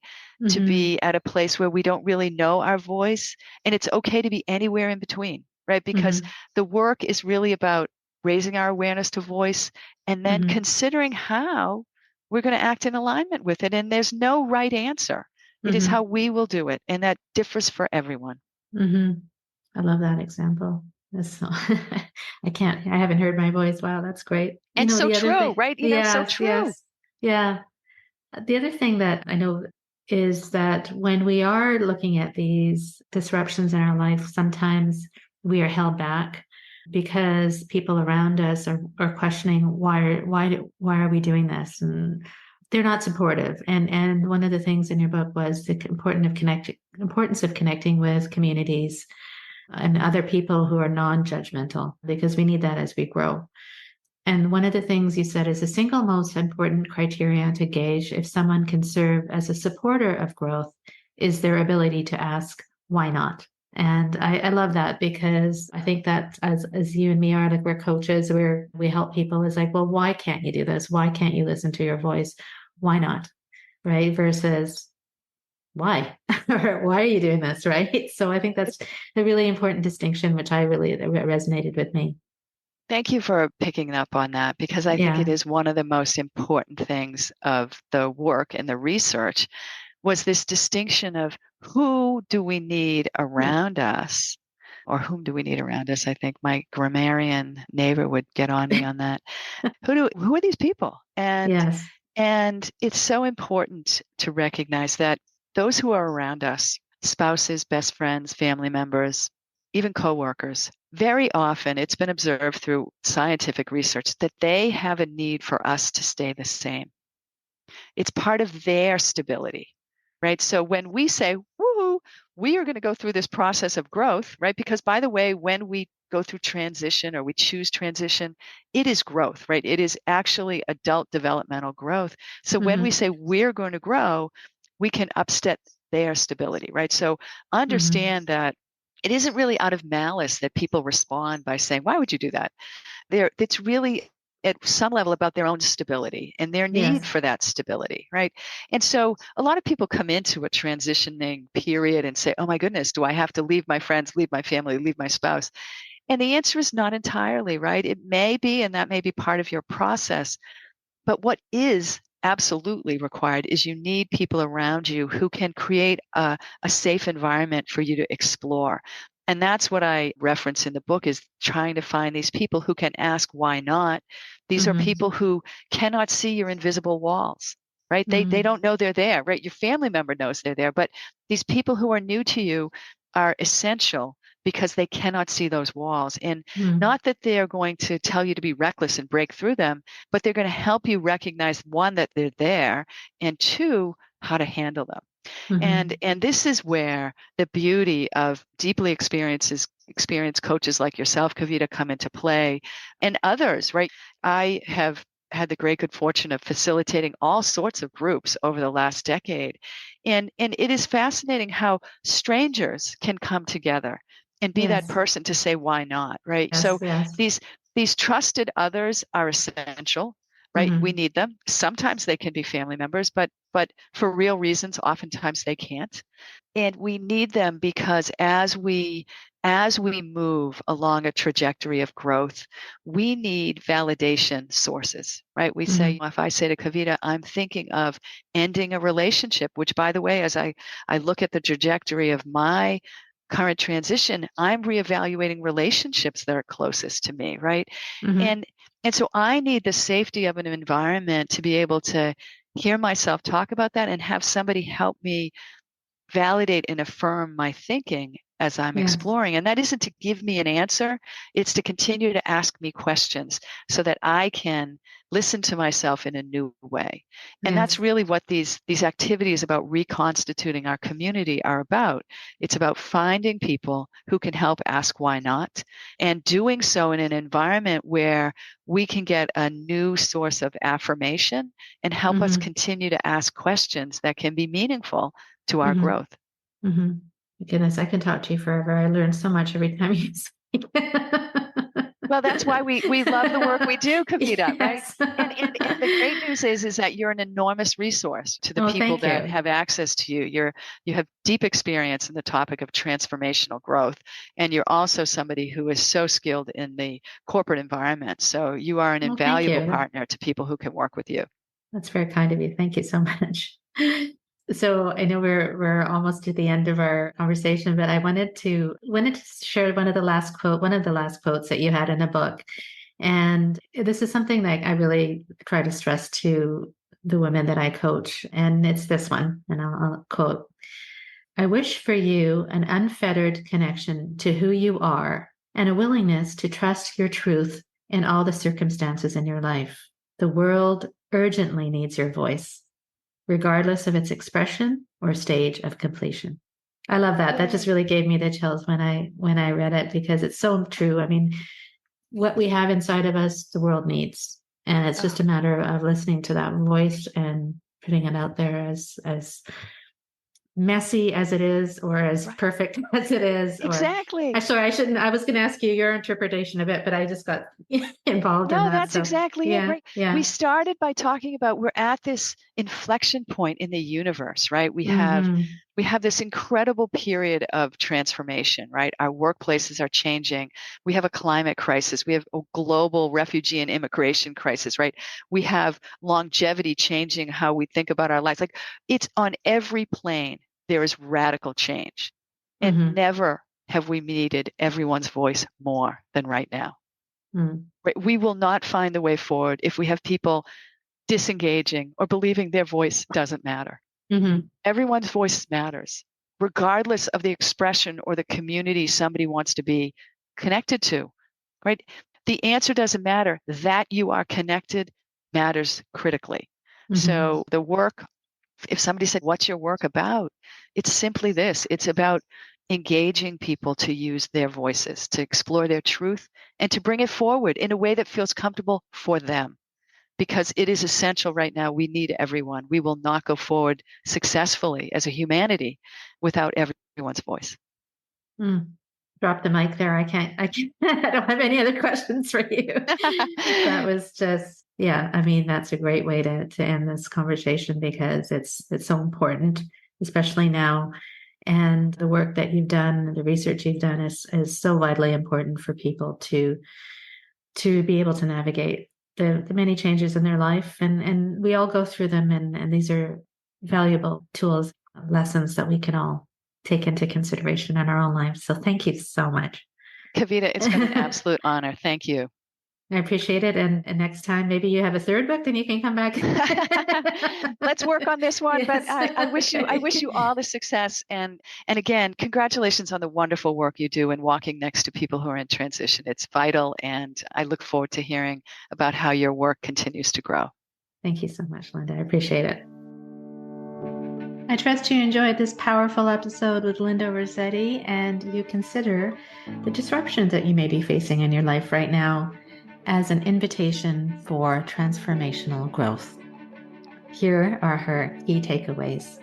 S1: to be at a place where we don't really know our voice. And it's okay to be anywhere in between, right? Because the work is really about raising our awareness to voice and then considering how we're going to act in alignment with it. And there's no right answer. It is how we will do it. And that differs for everyone.
S2: I love that example. So, I haven't heard my voice. Wow, that's great.
S1: And so true, right? So true.
S2: Yeah. The other thing that I know is that when we are looking at these disruptions in our life, sometimes we are held back because people around us are questioning why are we doing this? And they're not supportive. And one of the things in your book was the importance of connecting with communities and other people who are non-judgmental, because we need that as we grow. And one of the things you said is the single most important criteria to gauge if someone can serve as a supporter of growth is their ability to ask, why not? And I love that, because I think that as you and me are, like, we're coaches, we help people, is like, well, why can't you do this? Why can't you listen to your voice? Why not? Right? Versus why? Or why are you doing this? Right? So I think that's a really important distinction, which that resonated with me.
S1: Thank you for picking up on that, because I think it is one of the most important things of the work and the research, was this distinction of who do we need around us, or whom do we need around us? I think my grammarian neighbor would get on me on that. Who are these people?
S2: Yes.
S1: And it's so important to recognize that those who are around us, spouses, best friends, family members, even coworkers, very often it's been observed through scientific research that they have a need for us to stay the same. It's part of their stability, right? So when we say, woohoo, we are going to go through this process of growth, right? Because by the way, when we go through transition or we choose transition, it is growth, right? It is actually adult developmental growth. So when we say we're going to grow, we can upset their stability, right? So understand that it isn't really out of malice that people respond by saying, why would you do that? It's really at some level about their own stability and their need
S2: Yes.
S1: for that stability, right? And so a lot of people come into a transitioning period and say, oh my goodness, do I have to leave my friends, leave my family, leave my spouse? And the answer is not entirely, right? It may be, and that may be part of your process. But what is absolutely required is you need people around you who can create a safe environment for you to explore. And that's what I reference in the book, is trying to find these people who can ask why not. These are people who cannot see your invisible walls, right? They don't know they're there, right? Your family member knows they're there, but these people who are new to you are essential because they cannot see those walls. And not that they're going to tell you to be reckless and break through them, but they're going to help you recognize, one, that they're there, and two, how to handle them. And this is where the beauty of deeply experienced coaches like yourself, Kavita, come into play, and others, right? I have had the great good fortune of facilitating all sorts of groups over the last decade. And it is fascinating how strangers can come together and be that person to say, why not, right? So these trusted others are essential, right? We need them. Sometimes they can be family members, but for real reasons, oftentimes they can't. And we need them because as we move along a trajectory of growth, we need validation sources, right? We say, if I say to Kavita, I'm thinking of ending a relationship, which, by the way, as I look at the trajectory of my current transition, I'm reevaluating relationships that are closest to me, right? And so I need the safety of an environment to be able to hear myself talk about that and have somebody help me validate and affirm my thinking as I'm exploring. And that isn't to give me an answer. It's to continue to ask me questions so that I can listen to myself in a new way. And that's really what these activities about reconstituting our community are about. It's about finding people who can help ask why not, and doing so in an environment where we can get a new source of affirmation and help us continue to ask questions that can be meaningful to our growth.
S2: Goodness, I can talk to you forever. I learn so much every time you speak.
S1: Well, that's why we love the work we do, Kavita, right? And the great news is that you're an enormous resource to the people that have access to you. You have deep experience in the topic of transformational growth, and you're also somebody who is so skilled in the corporate environment. So you are an invaluable partner to people who can work with you.
S2: That's very kind of you. Thank you so much. So I know we're almost to the end of our conversation, but I wanted to share one of the last quotes that you had in a book. And this is something that I really try to stress to the women that I coach. And it's this one, and I'll quote, "I wish for you an unfettered connection to who you are and a willingness to trust your truth in all the circumstances in your life. The world urgently needs your voice, regardless of its expression or stage of completion." I love that. That just really gave me the chills when I read it, because it's so true. I mean, what we have inside of us, the world needs. And it's just a matter of listening to that voice and putting it out there, as messy as it is, or as perfect as it is.
S1: Exactly.
S2: I was going to ask you your interpretation of it, but I just got involved in that.
S1: No, that's exactly it, right?
S2: Yeah.
S1: We started by talking about we're at this inflection point in the universe, right? We have
S2: Mm-hmm.
S1: we have this incredible period of transformation, right? Our workplaces are changing. We have a climate crisis. We have a global refugee and immigration crisis, right? We have longevity changing how we think about our lives. Like, it's on every plane, there is radical change. And
S2: Mm-hmm.
S1: never have we needed everyone's voice more than right now.
S2: Mm-hmm.
S1: Right? We will not find the way forward if we have people disengaging or believing their voice doesn't matter.
S2: Mm-hmm.
S1: Everyone's voice matters, regardless of the expression or the community somebody wants to be connected to, right? The answer doesn't matter. That you are connected matters critically.
S2: Mm-hmm.
S1: So the work, if somebody said, what's your work about? It's simply this. It's about engaging people to use their voices, to explore their truth, and to bring it forward in a way that feels comfortable for them. Because it is essential right now. We need everyone. We will not go forward successfully as a humanity without everyone's voice.
S2: Mm. Drop the mic there. I don't have any other questions for you. That was just, yeah, I mean, that's a great way to end this conversation because it's so important, especially now. And the work that you've done, the research you've done is so vitally important for people to be able to navigate the many changes in their life. And we all go through them, and these are valuable tools, lessons that we can all take into consideration in our own lives. So thank you so much.
S1: Kavita, it's been an absolute honor. Thank you.
S2: I appreciate it. And next time, maybe you have a third book, then you can come back.
S1: Let's work on this one.
S2: Yes.
S1: But I wish you all the success. And again, congratulations on the wonderful work you do in walking next to people who are in transition. It's vital. And I look forward to hearing about how your work continues to grow.
S2: Thank you so much, Linda. I appreciate it. I trust you enjoyed this powerful episode with Linda Rossetti, and you consider the disruptions that you may be facing in your life right now as an invitation for transformational growth. Here are her key takeaways.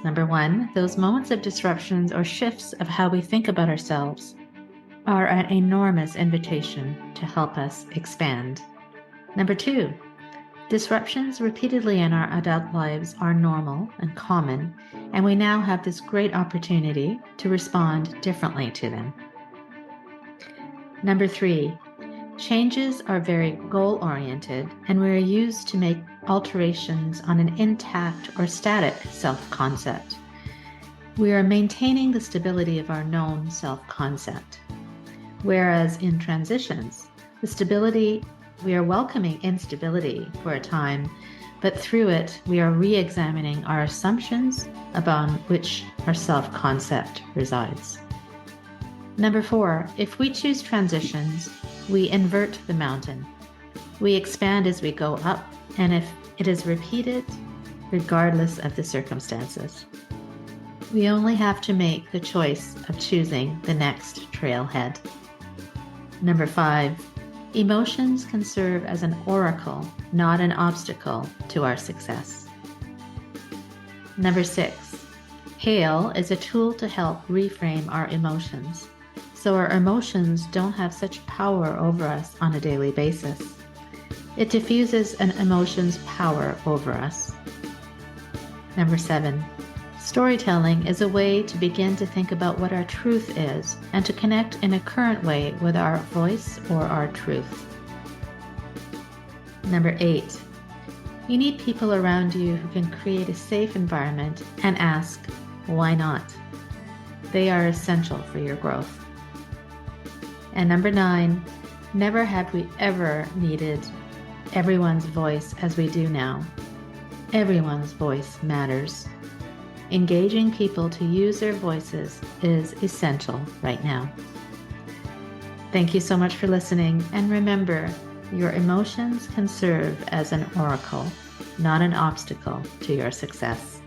S2: Number 1, those moments of disruptions or shifts of how we think about ourselves are an enormous invitation to help us expand. Number 2, disruptions repeatedly in our adult lives are normal and common, and we now have this great opportunity to respond differently to them. Number 3, changes are very goal-oriented, and we are used to make alterations on an intact or static self-concept. We are maintaining the stability of our known self-concept. Whereas in transitions, the stability, we are welcoming instability for a time, but through it, we are re-examining our assumptions upon which our self-concept resides. Number 4, if we choose transitions, we invert the mountain. We expand as we go up, and if it is repeated, regardless of the circumstances. We only have to make the choice of choosing the next trailhead. Number 5, emotions can serve as an oracle, not an obstacle to our success. Number 6, hail is a tool to help reframe our emotions, so our emotions don't have such power over us on a daily basis. It diffuses an emotion's power over us. Number 7, storytelling is a way to begin to think about what our truth is and to connect in a current way with our voice or our truth. Number 8, you need people around you who can create a safe environment and ask, why not? They are essential for your growth. And number 9, never have we ever needed everyone's voice as we do now. Everyone's voice matters. Engaging people to use their voices is essential right now. Thank you so much for listening, and remember, your emotions can serve as an oracle, not an obstacle to your success.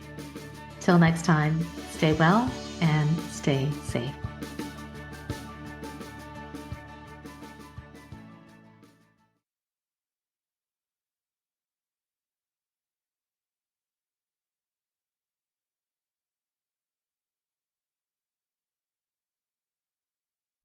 S2: Till next time, stay well and stay safe.